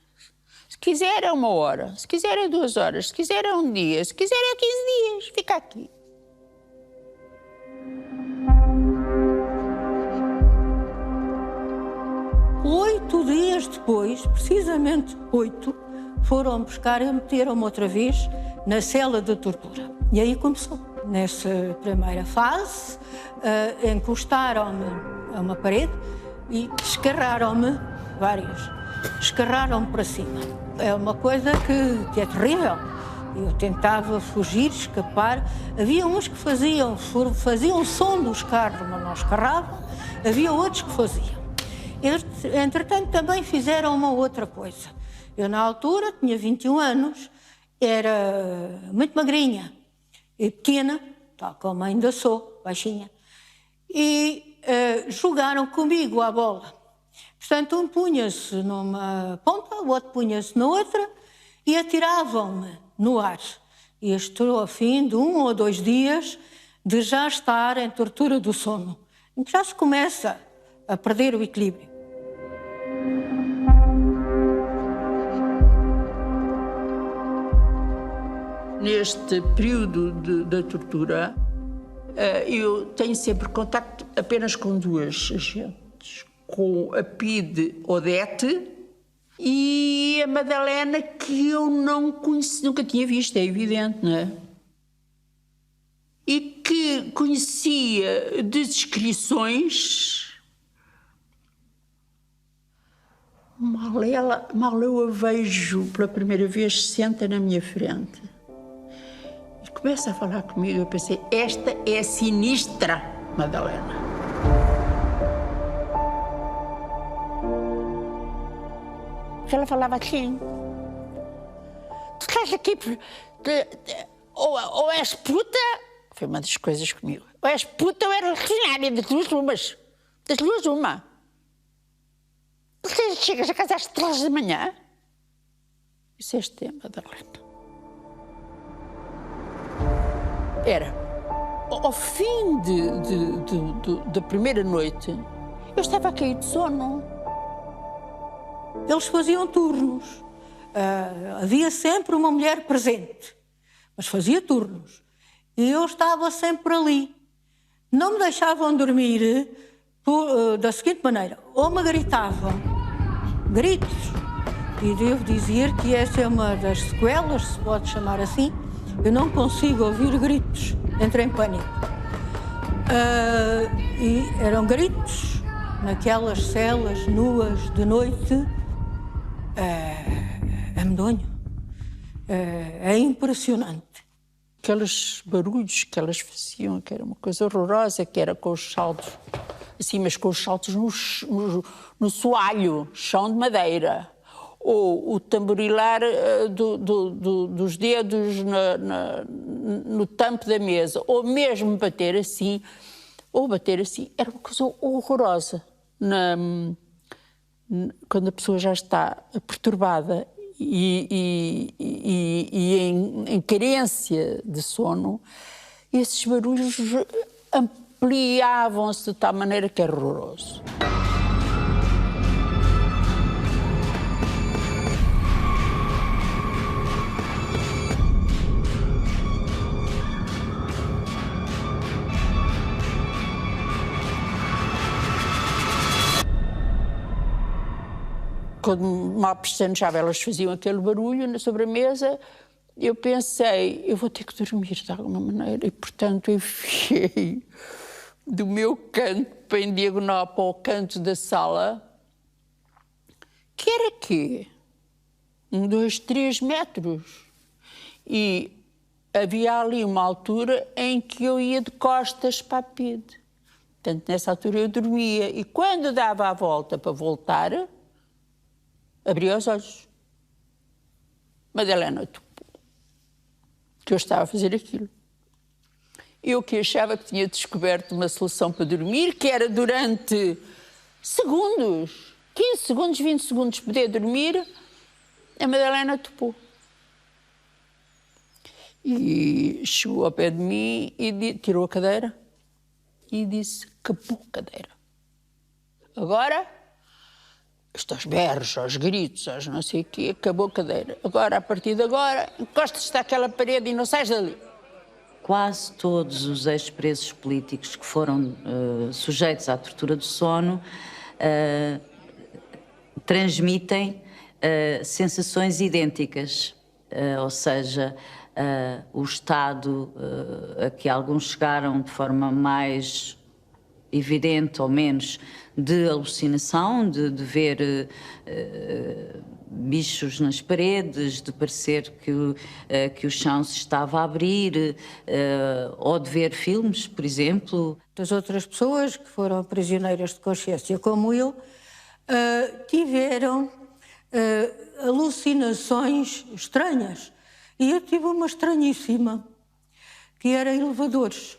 Se quiser é 1 hora, se quiser é 2 horas, se quiser é 1 dia, se quiser é 15 dias, fica aqui. Oito dias depois, precisamente 8, foram buscar e meteram-me outra vez na cela de tortura. E aí começou. Nessa primeira fase, encostaram-me a uma parede e escarraram-me escarraram-me para cima. É uma coisa que é terrível. Eu tentava fugir, escapar. Havia uns que faziam som dos carros, mas não escarravam. Havia outros que faziam. Entretanto, também fizeram uma outra coisa. Eu, na altura, tinha 21 anos, era muito magrinha e pequena, tal como ainda sou, baixinha, e jogaram comigo à bola. Portanto, um punha-se numa ponta, o outro punha-se na outra e atiravam-me no ar. E estou ao fim de 1 ou 2 dias de já estar em tortura do sono, em que já se começa a perder o equilíbrio. Neste período da tortura, eu tenho sempre contacto apenas com 2 agentes, com a PIDE Odete e a Madalena, que eu não conheci, nunca tinha visto, é evidente, não é? E que conhecia de descrições Mal eu a vejo pela primeira vez, senta na minha frente e começa a falar comigo. Eu pensei, esta é a sinistra Madalena. Ela falava assim, tu estás aqui, ou és puta, foi uma das coisas comigo, ou és puta ou és revolucionária, das duas uma. Chegas a casa às 3 da manhã? Isso é este tema, Madalena. Era, ao fim da primeira noite, eu estava a cair de sono. Eles faziam turnos. Havia sempre uma mulher presente, mas fazia turnos. E eu estava sempre ali. Não me deixavam dormir da seguinte maneira. Ou me gritavam, gritos, e devo dizer que essa é uma das sequelas, se pode chamar assim. Eu não consigo ouvir gritos, entro em pânico. E eram gritos naquelas celas nuas de noite. É medonho. É impressionante. Aqueles barulhos que elas faziam, que era uma coisa horrorosa, que era com os saltos, assim, mas com os saltos no soalho, chão de madeira, ou o tamborilar dos dedos no tampo da mesa, ou mesmo bater assim, era uma coisa horrorosa. Quando a pessoa já está perturbada e em carência de sono, esses barulhos ampliavam-se de tal maneira que é horroroso. Quando mal pestanejava, elas faziam aquele barulho na sobremesa, eu pensei, eu vou ter que dormir de alguma maneira, e portanto enfiei do meu canto para em diagonal para o canto da sala, que era quê? 1, 2, 3 metros. E havia ali uma altura em que eu ia de costas para a PIDE. Portanto, nessa altura eu dormia, e quando dava a volta para voltar, abria os olhos. Madalena, que eu estava a fazer aquilo. Eu que achava que tinha descoberto uma solução para dormir, que era durante segundos, 15 segundos, 20 segundos, poder dormir, a Madalena topou. E chegou ao pé de mim e tirou a cadeira e disse, acabou a cadeira. Agora, isto aos berros, aos gritos, aos não sei o quê, acabou a cadeira. Agora, a partir de agora, encostas-te àquela parede e não sais dali. Quase todos os ex-presos políticos que foram sujeitos à tortura do sono transmitem sensações idênticas, ou seja, o estado a que alguns chegaram de forma mais evidente ou menos de alucinação, de ver bichos nas paredes, de parecer que o chão se estava a abrir, ou de ver filmes, por exemplo. As outras pessoas que foram prisioneiras de consciência, como eu, tiveram alucinações estranhas. E eu tive uma estranhíssima, que era elevadores.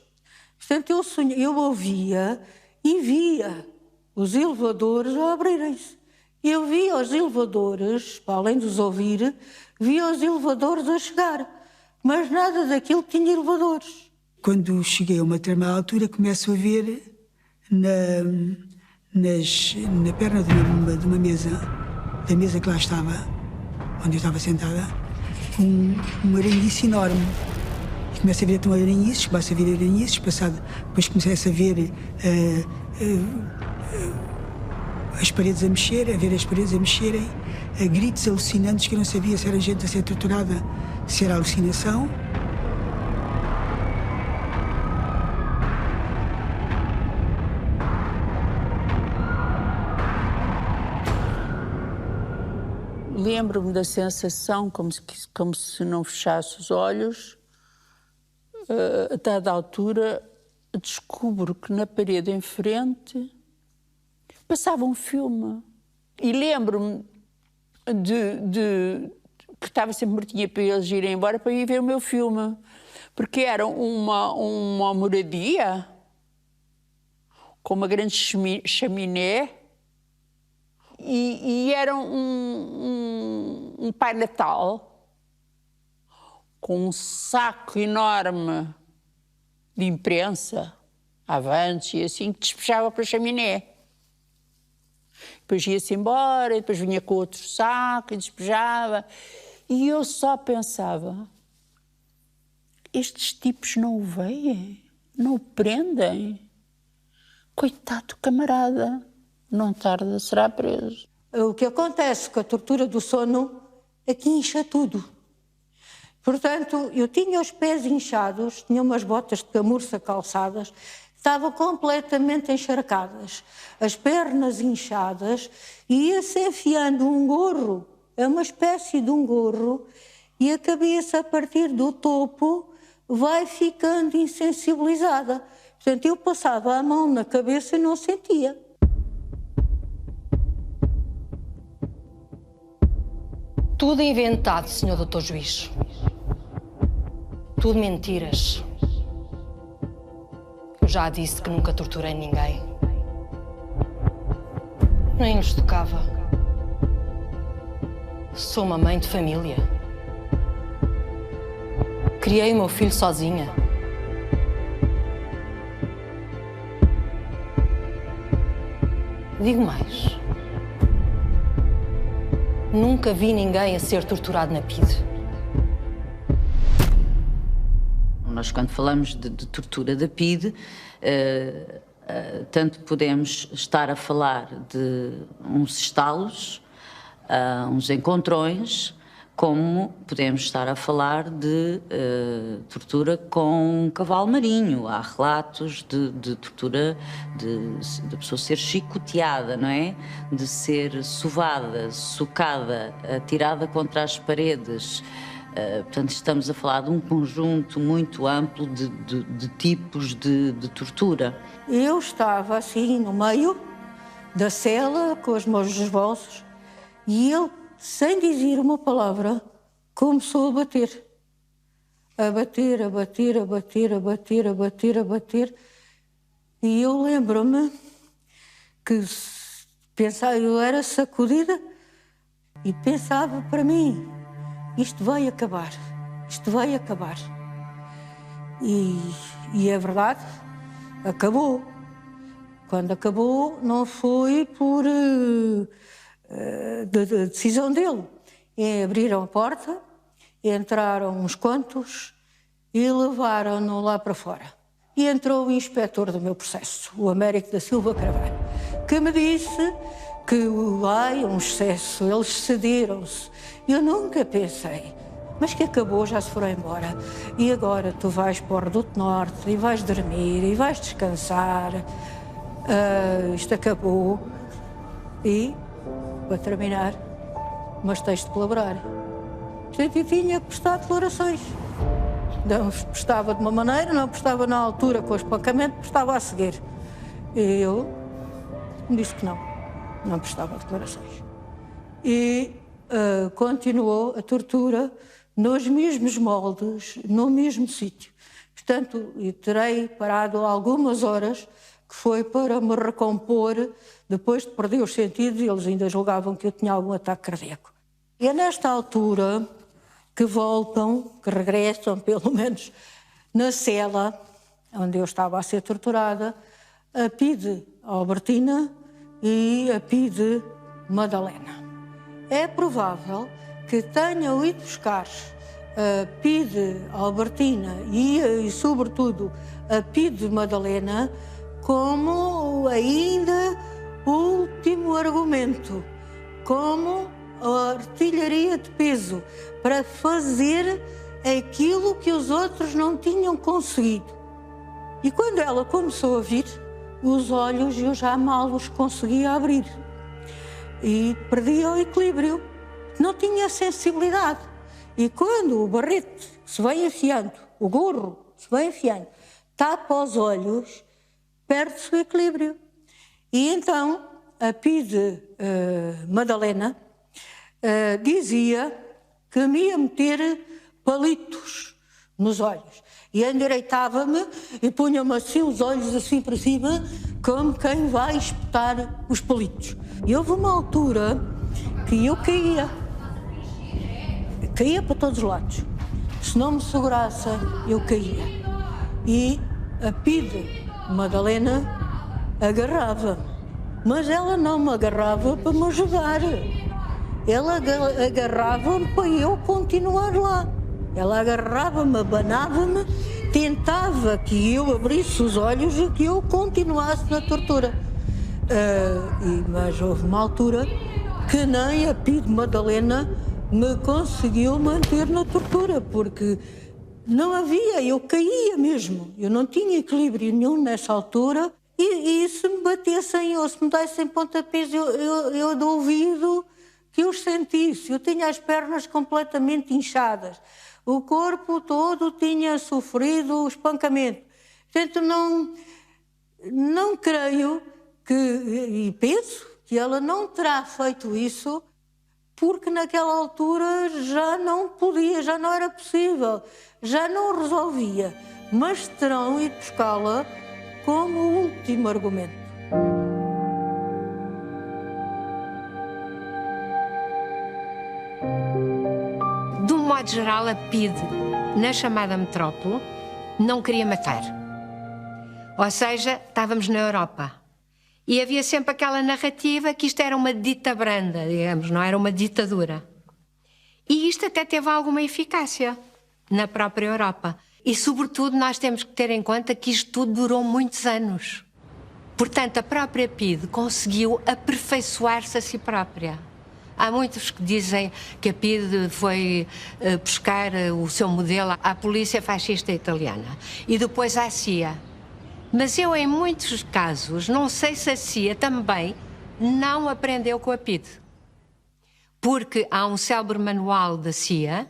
Portanto, eu ouvia e via os elevadores a abrirem-se. Eu via os elevadores, para além de os ouvir, via os elevadores a chegar. Mas nada daquilo tinha elevadores. Quando cheguei a uma determinada altura, começo a ver na perna de uma mesa, da mesa que lá estava, onde eu estava sentada, um aranhice enorme. Começo a ver então aranhices, começo a ver aranhices, depois comecei a ver as paredes a mexer, a ver as paredes a mexerem, a gritos alucinantes que eu não sabia se era gente a ser torturada, se era alucinação. lembro-me da sensação como se não fechasse os olhos. A dada altura, descubro que na parede em frente passava um filme. E lembro-me que estava sempre mortinha para eles irem embora para ir ver o meu filme. Porque era uma moradia com uma grande chaminé e era um Pai Natal com um saco enorme de imprensa, avantes e assim, que despejava para a chaminé. Depois ia-se embora, e depois vinha com outro saco e despejava. E eu só pensava, estes tipos não o veem, não o prendem. Coitado do camarada, não tarda, será preso. O que acontece com a tortura do sono é que incha tudo. Portanto, eu tinha os pés inchados, tinha umas botas de camurça calçadas, estavam completamente encharcadas, as pernas inchadas, e ia-se enfiando um gorro, é uma espécie de um gorro, e a cabeça, a partir do topo, vai ficando insensibilizada. Portanto, eu passava a mão na cabeça e não sentia. Tudo inventado, Sr. Doutor Juiz. Tudo mentiras. Eu já disse que nunca torturei ninguém. Nem lhes tocava. Sou uma mãe de família. Criei o meu filho sozinha. Digo mais. Nunca vi ninguém a ser torturado na PIDE. Nós, quando falamos de tortura da PIDE, tanto podemos estar a falar de uns estalos, uns encontrões, como podemos estar a falar de tortura com um cavalo marinho. Há relatos de tortura de pessoa ser chicoteada, não é? De ser sovada, socada, atirada contra as paredes. Portanto, estamos a falar de um conjunto muito amplo de tipos de tortura. Eu estava assim no meio da cela com os meus esboços e ele, sem dizer uma palavra, começou a bater. A bater, a bater, a bater, a bater, a bater, a bater. E eu lembro-me que pensava, eu era sacudida e pensava para mim, isto vai acabar, isto vai acabar. E é verdade, acabou. Quando acabou, não foi por decisão dele. Abriram a porta, entraram uns quantos e levaram-no lá para fora. E entrou o inspetor do meu processo, o Américo da Silva Carvalho, que me disse que um excesso, eles cederam-se. Eu nunca pensei, mas que acabou, já se foram embora. E agora tu vais para o Reduto Norte e vais dormir e vais descansar. Isto acabou. E, para terminar, mas tens de colaborar. Portanto, eu tinha que prestar declarações. Não prestava de uma maneira, não prestava na altura com o espancamento, prestava a seguir. E eu disse que não prestava declarações. E continuou a tortura nos mesmos moldes, no mesmo sítio. Portanto, eu terei parado algumas horas, que foi para me recompor, depois de perder os sentidos, eles ainda julgavam que eu tinha algum ataque cardíaco. E é nesta altura que voltam, que regressam, pelo menos na cela, onde eu estava a ser torturada, a PIDE Albertina e a PIDE Madalena. É provável que tenham ido buscar a PIDE Albertina e sobretudo, a PIDE Madalena como ainda último argumento, como a artilharia de peso para fazer aquilo que os outros não tinham conseguido. E quando ela começou a vir, os olhos eu já mal os conseguia abrir. E perdia o equilíbrio. não tinha sensibilidade. E quando o barrete se vai afiando, o gorro se vai afiando, tapa os olhos, perde-se o equilíbrio. E então a PIDE Madalena dizia que me ia meter palitos nos olhos. E endireitava-me e punha-me assim os olhos assim para cima, como quem vai espetar os palitos. E houve uma altura que eu caía para todos os lados. Se não me segurasse, eu caía. E a PIDE Madalena agarrava-me, mas ela não me agarrava para me ajudar. Ela agarrava-me para eu continuar lá. Ela agarrava-me, abanava-me, tentava que eu abrisse os olhos e que eu continuasse na tortura. Mas houve uma altura que nem a PIDE Madalena me conseguiu manter na tortura, porque não havia, eu caía mesmo. Eu não tinha equilíbrio nenhum nessa altura e se me batessem ou se me dessem pontapés, eu de ouvido que os sentisse. Eu tinha as pernas completamente inchadas. O corpo todo tinha sofrido o espancamento. Portanto, não creio que, e penso que ela não terá feito isso porque naquela altura já não podia, já não era possível, já não resolvia. Mas terão ido buscá-la como último argumento. De um modo geral, a PIDE, na chamada metrópole, não queria matar. Ou seja, estávamos na Europa. E havia sempre aquela narrativa que isto era uma dita branda, digamos, não era uma ditadura. E isto até teve alguma eficácia na própria Europa. E, sobretudo, nós temos que ter em conta que isto tudo durou muitos anos. Portanto, a própria PIDE conseguiu aperfeiçoar-se a si própria. Há muitos que dizem que a PIDE foi buscar o seu modelo à polícia fascista italiana e depois à CIA. Mas eu, em muitos casos, não sei se a CIA também não aprendeu com a PIDE. Porque há um célebre manual da CIA,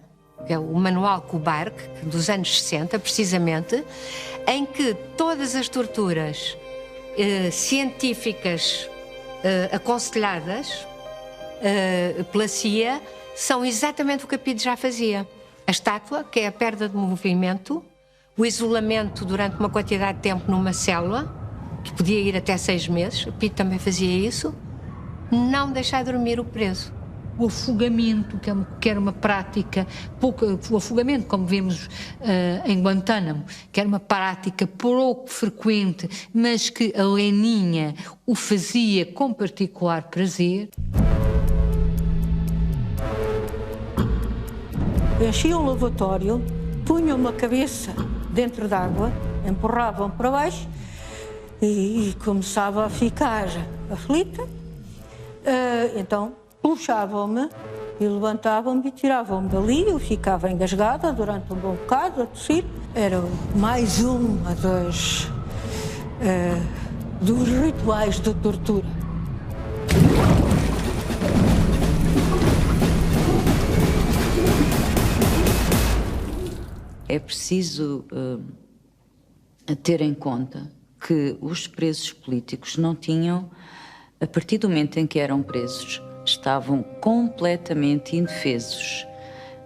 que é o Manual Kubark, dos anos 60, precisamente, em que todas as torturas científicas aconselhadas pela CIA são exatamente o que a PIDE já fazia. A estátua, que é a perda de movimento, o isolamento durante uma quantidade de tempo numa célula, que podia ir até 6 meses, a PIDE também fazia isso, não deixar dormir o preso. O afogamento, que era uma prática, o afogamento, como vimos em Guantánamo, que era uma prática pouco frequente, mas que a Leninha o fazia com particular prazer. Enchiam o lavatório, punham uma cabeça dentro d'água, empurravam para baixo e começava a ficar aflita. Então puxavam-me e levantavam-me e tiravam-me dali. Eu ficava engasgada durante um bom bocado a tossir. Era mais uma dos rituais de tortura. É preciso ter em conta que os presos políticos não tinham, a partir do momento em que eram presos, estavam completamente indefesos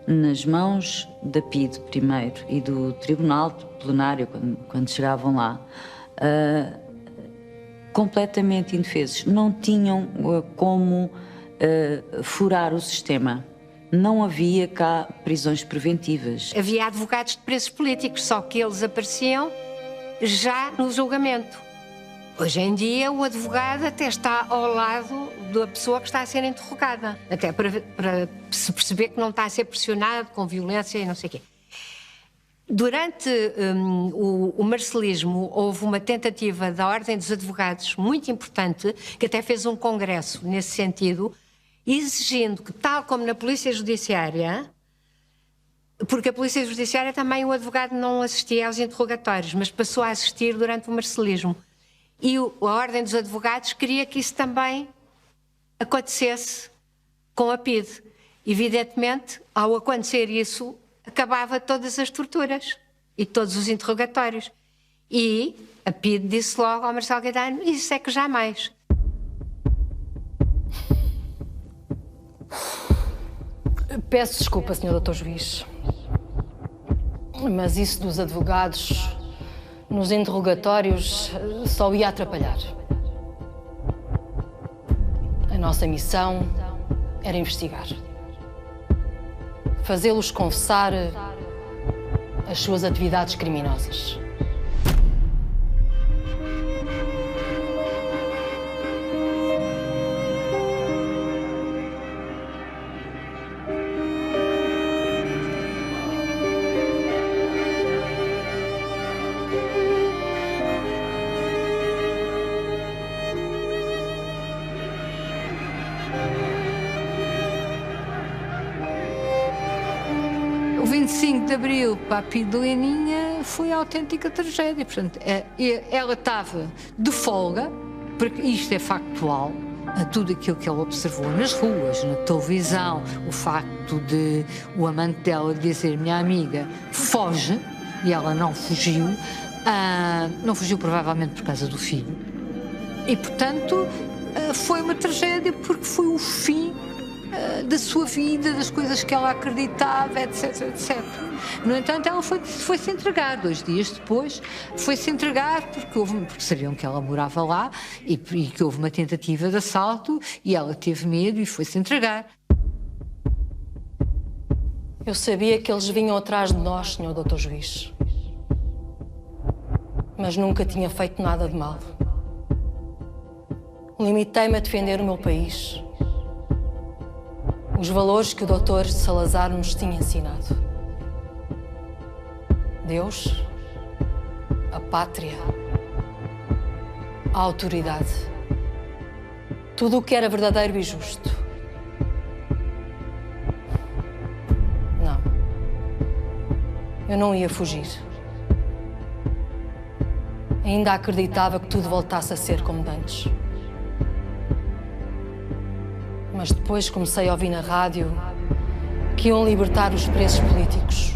nas mãos da PIDE primeiro e do Tribunal Plenário, quando chegavam lá, completamente indefesos. Não tinham como furar o sistema. Não havia cá prisões preventivas. Havia advogados de presos políticos, só que eles apareciam já no julgamento. Hoje em dia, o advogado até está ao lado da pessoa que está a ser interrogada, até para se perceber que não está a ser pressionado com violência e não sei o quê. Durante o marcelismo, houve uma tentativa da Ordem dos Advogados muito importante, que até fez um congresso nesse sentido, exigindo que, tal como na Polícia Judiciária, porque a Polícia Judiciária também o advogado não assistia aos interrogatórios, mas passou a assistir durante o marcelismo. E a Ordem dos Advogados queria que isso também acontecesse com a PIDE. Evidentemente, ao acontecer isso, acabava todas as torturas e todos os interrogatórios. E a PIDE disse logo ao Marcelo Caetano: isso é que jamais. Peço desculpa, Sr. Dr. Juiz, mas isso dos advogados nos interrogatórios só ia atrapalhar. A nossa missão era investigar. Fazê-los confessar as suas atividades criminosas. O 25 de Abril para a PIDE de Leninha foi a autêntica tragédia. Portanto, ela estava de folga, porque isto é factual, a tudo aquilo que ela observou nas ruas, na televisão, o facto de o amante dela dizer: minha amiga foge, e ela não fugiu, não fugiu provavelmente por causa do filho. E, portanto, foi uma tragédia porque foi o fim da sua vida, das coisas que ela acreditava, etc, etc. No entanto, ela foi-se entregar 2 dias depois, foi-se entregar porque sabiam que ela morava lá e que houve uma tentativa de assalto e ela teve medo e foi-se entregar. Eu sabia que eles vinham atrás de nós, Sr. Dr. Juiz. Mas nunca tinha feito nada de mal. Limitei-me a defender o meu país. Os valores que o Dr. Salazar nos tinha ensinado. Deus, a pátria, a autoridade. Tudo o que era verdadeiro e justo. Não. Eu não ia fugir. Ainda acreditava que tudo voltasse a ser como antes. Mas depois comecei a ouvir na rádio que iam libertar os presos políticos.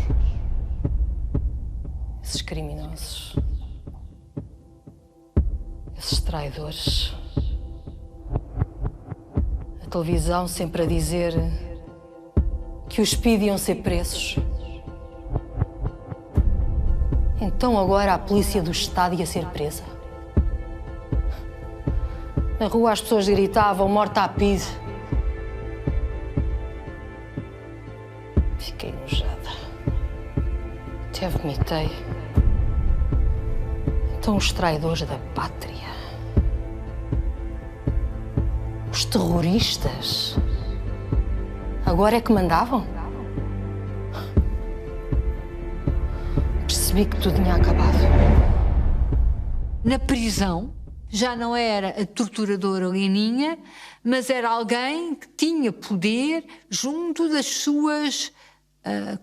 Esses criminosos. Esses traidores. A televisão sempre a dizer que os PIDE iam ser presos. Então agora a polícia do Estado ia ser presa. Na rua as pessoas gritavam: morta à PIDE. Fiquei enojada. Até vomitei. Então os traidores da pátria, os terroristas, agora é que mandavam? Percebi que tudo tinha acabado. Na prisão, já não era a torturadora Leninha, mas era alguém que tinha poder junto das suas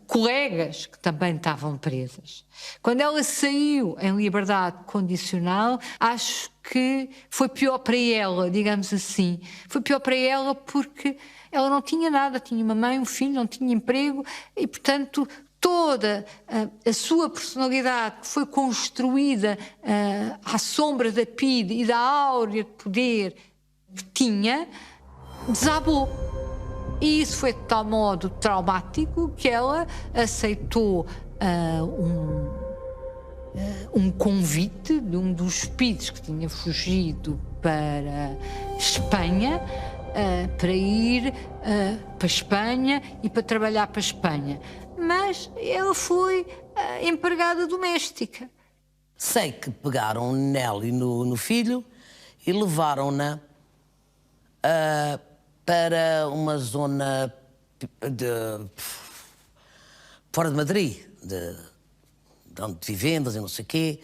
colegas que também estavam presas. Quando ela saiu em liberdade condicional, acho que foi pior para ela, digamos assim. Foi pior para ela porque ela não tinha nada, tinha uma mãe, um filho, não tinha emprego e, portanto, toda a sua personalidade que foi construída à sombra da PIDE e da áurea de poder que tinha, desabou. E isso foi de tal modo traumático que ela aceitou um convite de um dos PIDEs que tinha fugido para Espanha, para ir para Espanha e para trabalhar para Espanha. Mas ela foi empregada doméstica. Sei que pegaram nela e no filho e levaram-na para uma zona fora de Madrid, de vivendas e não sei o quê,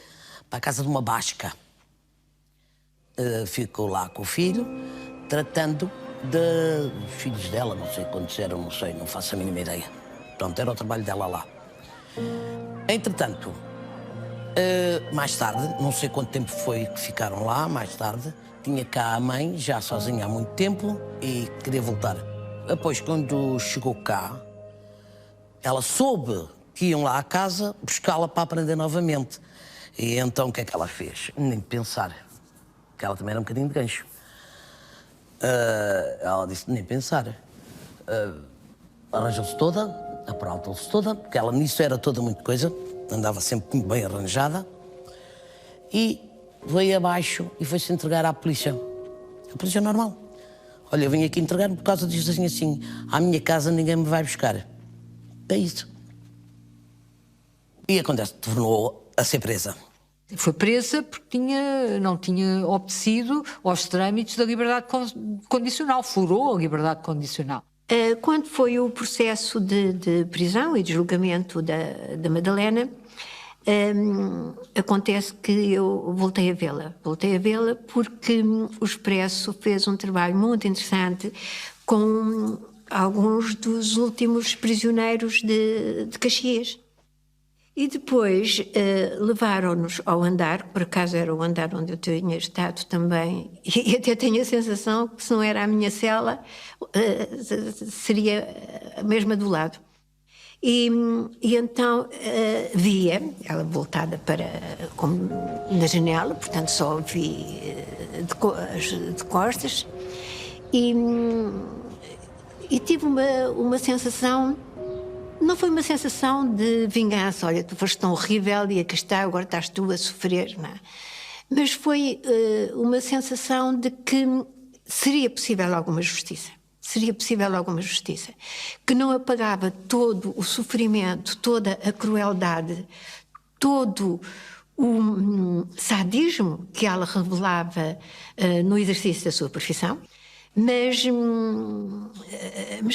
para a casa de uma basca. Ficou lá com o filho, tratando dos filhos dela, não sei quantos eram, não sei, não faço a mínima ideia. Pronto, era o trabalho dela lá. Entretanto, mais tarde, não sei quanto tempo foi que ficaram lá, mais tarde, tinha cá a mãe, já sozinha há muito tempo, e queria voltar. Depois, quando chegou cá, ela soube que iam lá à casa buscá-la para aprender novamente. E então o que é que ela fez? Nem pensar. Porque ela também era um bocadinho de gancho. Ela disse, nem pensar. Arranjou-se toda, aprontou-se toda, porque ela nisso era toda muita coisa, andava sempre muito bem arranjada. E veio abaixo e foi-se entregar à polícia. A polícia normal. Olha, eu vim aqui entregar-me por causa disso assim, à minha casa ninguém me vai buscar. É isso. E acontece, tornou a ser presa. Foi presa porque não tinha obedecido aos trâmites da liberdade condicional, furou a liberdade condicional. Quando foi o processo de prisão e de julgamento da Madalena, acontece que eu voltei a vê-la. Voltei a vê-la porque o Expresso fez um trabalho muito interessante com alguns dos últimos prisioneiros de Caxias. E depois levaram-nos ao andar, que por acaso era o andar onde eu tinha estado também, e até tenho a sensação que se não era a minha cela, seria a mesma do lado. E então via, ela voltada como na janela, portanto só vi de costas, e tive uma sensação. Não foi uma sensação de vingança, olha, tu foste tão horrível e aqui está, agora estás tu a sofrer, não é? Mas foi uma sensação de que seria possível alguma justiça. Seria possível alguma justiça. Que não apagava todo o sofrimento, toda a crueldade, todo o sadismo que ela revelava no exercício da sua profissão. Mas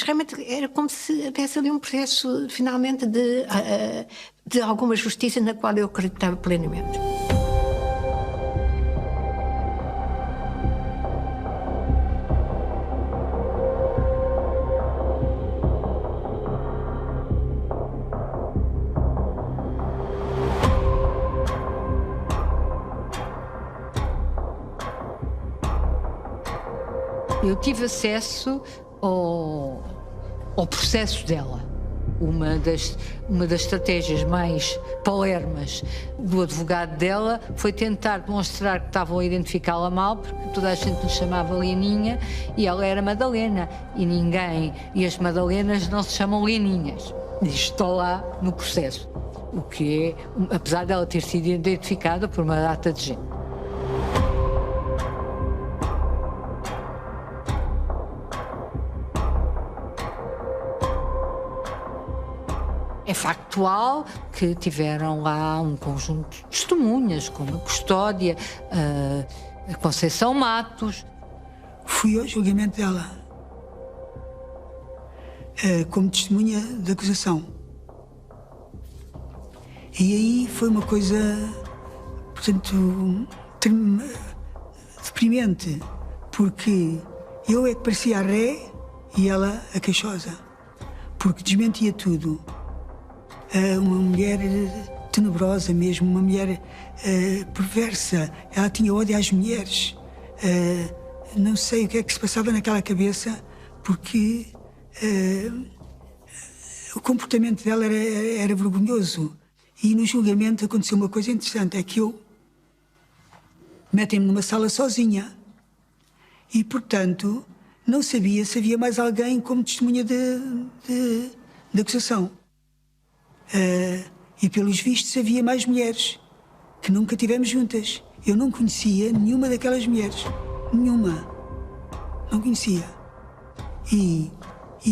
realmente era como se houvesse ali um processo, finalmente, de alguma justiça na qual eu acreditava plenamente. Eu tive acesso ao processo dela. Uma das estratégias mais palermas do advogado dela foi tentar demonstrar que estavam a identificá-la mal, porque toda a gente lhe chamava Leninha e ela era Madalena. E as Madalenas não se chamam Leninhas. Isto está lá no processo. O que é, apesar dela ter sido identificada por uma data de gente. É factual que tiveram lá um conjunto de testemunhas, como a Custódia, a Conceição Matos. Fui ao julgamento dela como testemunha da acusação. E aí foi uma coisa, portanto, deprimente, porque eu é que parecia a ré e ela a queixosa, porque desmentia tudo. Uma mulher tenebrosa mesmo, uma mulher perversa. Ela tinha ódio às mulheres. Não sei o que é que se passava naquela cabeça, porque o comportamento dela era vergonhoso. E no julgamento aconteceu uma coisa interessante, é que metem-me numa sala sozinha. E, portanto, não sabia se havia mais alguém como testemunha de acusação. E pelos vistos havia mais mulheres que nunca tivemos juntas. Eu não conhecia nenhuma daquelas mulheres. Nenhuma. Não conhecia. E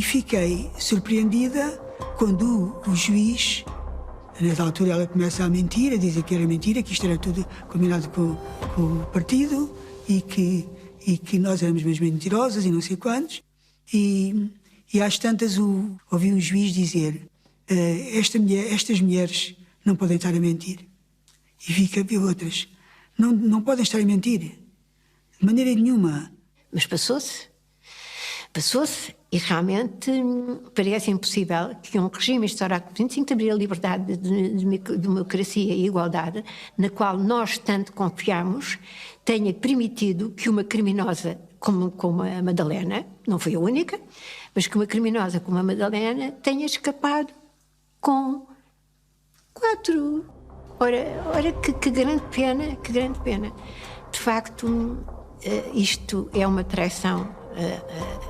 fiquei surpreendida quando o juiz, nessa altura ela começa a mentir, a dizer que era mentira, que isto era tudo combinado com o partido e que nós éramos mesmo mentirosas e não sei quantos. E às tantas ouvi um juiz dizer: estas mulheres não podem estar a mentir. E vi outras. Não podem estar a mentir. De maneira nenhuma. Mas passou-se. Passou-se e realmente parece impossível que um regime histórico de 25 de Abril, a liberdade de democracia e igualdade, na qual nós tanto confiamos, tenha permitido que uma criminosa como a Madalena, não foi a única, mas que uma criminosa como a Madalena tenha escapado com 4. Ora que grande pena, que grande pena. De facto, isto é uma traição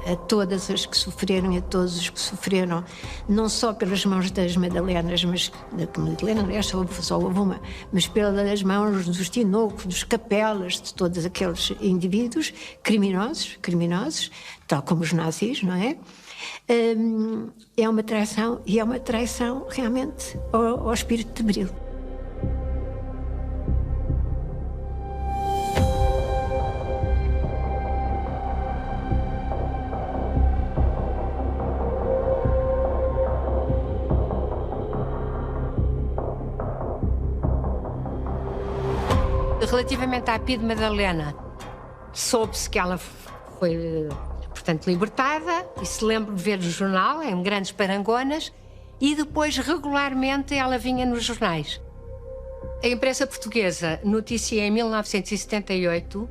a todas as que sofreram e a todos os que sofreram, não só pelas mãos das Madalenas, mas da Madalena, aliás, só houve uma, mas pelas mãos dos Tinoco, dos Capelas, de todos aqueles indivíduos criminosos, tal como os nazis, não é? É uma traição, e é uma traição realmente ao espírito de Bril. Relativamente à Pia de Madalena, soube-se que ela foi, portanto, libertada, e se lembra de ver no jornal, em grandes parangonas, e depois, regularmente, ela vinha nos jornais. A imprensa portuguesa noticia em 1978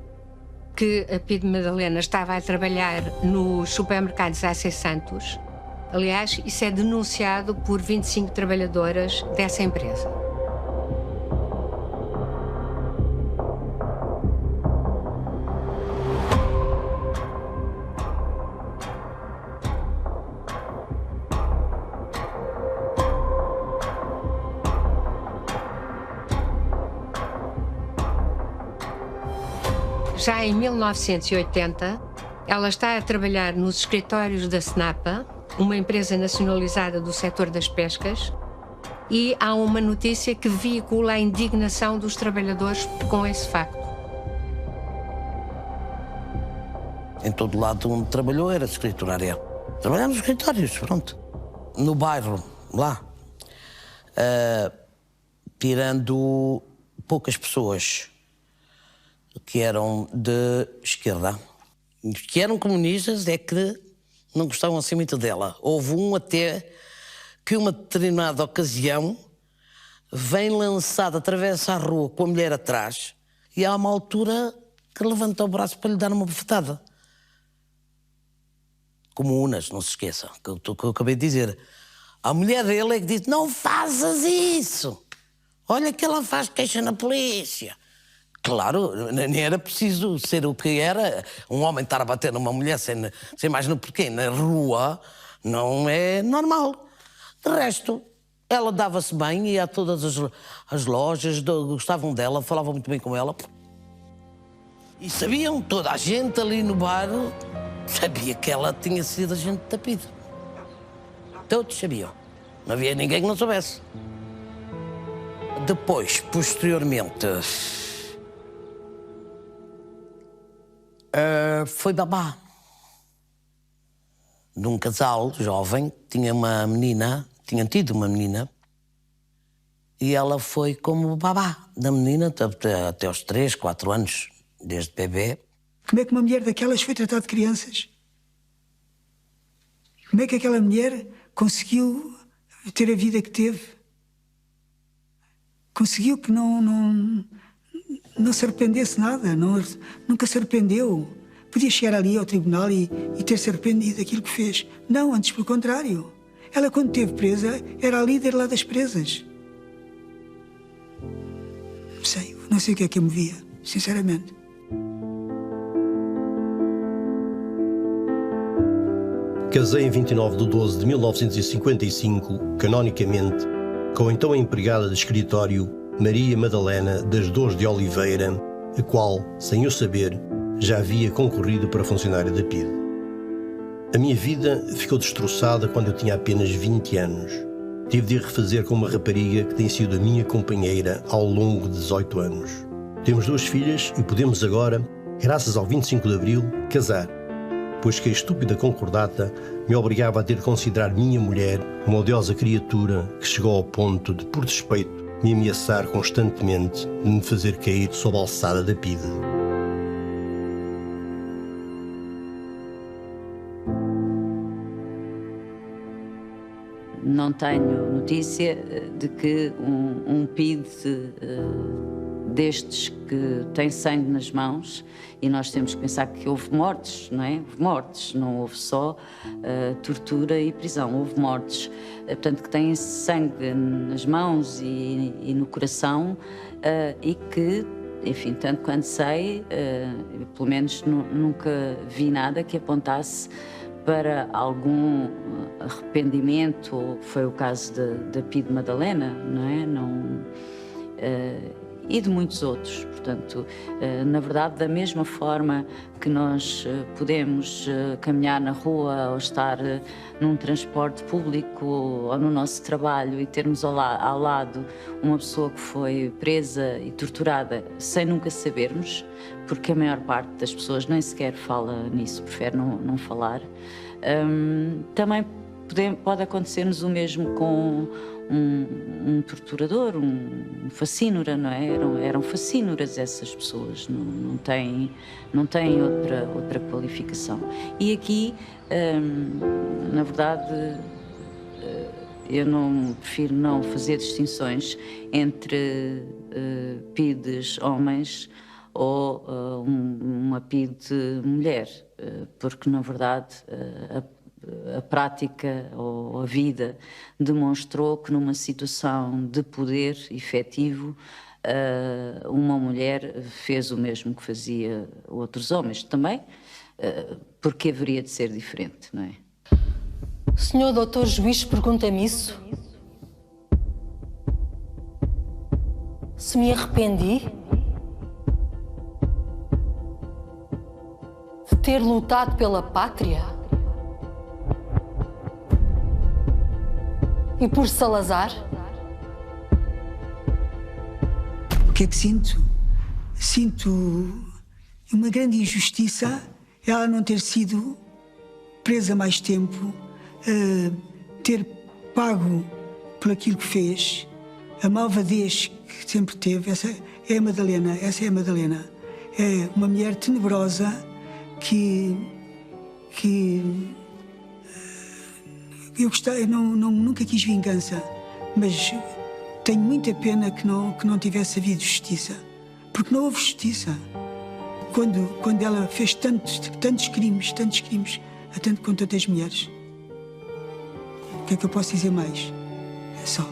que a Pia de Madalena estava a trabalhar nos supermercados AC Santos. Aliás, isso é denunciado por 25 trabalhadoras dessa empresa. Já em 1980, ela está a trabalhar nos escritórios da Snapa, uma empresa nacionalizada do setor das pescas, e há uma notícia que veicula a indignação dos trabalhadores com esse facto. Em todo lado onde trabalhou era escriturária. Trabalhava nos escritórios, pronto. No bairro, lá. Tirando poucas pessoas que eram de esquerda. Os que eram comunistas é que não gostavam assim muito dela. Houve um até que, uma determinada ocasião, vem lançado, atravessa a rua com a mulher atrás, e há uma altura que levanta o braço para lhe dar uma bofetada. Como Unas, não se esqueça, que eu acabei de dizer. A mulher dele é que disse: não faças isso! Olha que ela faz queixa na polícia. Claro, nem era preciso ser o que era. Um homem estar a bater numa mulher sem mais no porquê, na rua, não é normal. De resto, ela dava-se bem, ia a todas as lojas, gostavam dela, falavam muito bem com ela. E sabiam, toda a gente ali no bar sabia que ela tinha sido agente da PID. Todos sabiam. Não havia ninguém que não soubesse. Depois, posteriormente, foi babá de um casal jovem, tinha tido uma menina, e ela foi como babá da menina até aos 3, 4 anos, desde bebê. Como é que uma mulher daquelas foi tratar de crianças? Como é que aquela mulher conseguiu ter a vida que teve? Conseguiu que não se arrependesse nada, nunca se arrependeu. Podia chegar ali ao tribunal e ter-se arrependido daquilo que fez. Não, antes pelo contrário. Ela, quando esteve presa, era a líder lá das presas. Não sei o que é que eu me via, sinceramente. Casei em 29 de 12 de 1955, canonicamente, com a então empregada de escritório Maria Madalena das Dores de Oliveira, a qual, sem eu saber, já havia concorrido para funcionária da PID. A minha vida ficou destroçada quando eu tinha apenas 20 anos. Tive de refazer com uma rapariga que tem sido a minha companheira ao longo de 18 anos. Temos 2 filhas e podemos agora, graças ao 25 de Abril, casar, pois que a estúpida concordata me obrigava a ter de considerar minha mulher uma odiosa criatura que chegou ao ponto de, por despeito, me ameaçar constantemente de me fazer cair sob a alçada da PIDE. Não tenho notícia de que um PID destes que têm sangue nas mãos, e nós temos que pensar que houve mortes, não é? Houve mortes, não houve só tortura e prisão, houve mortes, portanto, que têm sangue nas mãos e no coração, e que, enfim, tanto quanto sei, pelo menos nunca vi nada que apontasse para algum arrependimento. Foi o caso da Pide Madalena, não é? E de muitos outros. Portanto, na verdade, da mesma forma que nós podemos caminhar na rua ou estar num transporte público ou no nosso trabalho e termos ao lado uma pessoa que foi presa e torturada sem nunca sabermos, porque a maior parte das pessoas nem sequer fala nisso, prefere não falar, também pode acontecer-nos o mesmo com um torturador, um facínora, não é? Eram facínoras essas pessoas, não têm outra qualificação. E aqui, na verdade, eu prefiro não fazer distinções entre PIDs homens ou uma PID mulher, porque, na verdade, a prática ou a vida demonstrou que numa situação de poder efetivo, uma mulher fez o mesmo que fazia outros homens também, porque haveria de ser diferente, não é? Senhor doutor juiz, pergunta-me isso. Se me arrependi de ter lutado pela pátria e por Salazar? O que é que sinto? Sinto uma grande injustiça ela não ter sido presa mais tempo, ter pago por aquilo que fez, a malvadez que sempre teve. Essa é a Madalena, É uma mulher tenebrosa que eu nunca quis vingança, mas tenho muita pena que não tivesse havido justiça, porque não houve justiça. Quando ela fez tantos crimes, a tanto quanto outras mulheres. O que é que eu posso dizer mais? É só.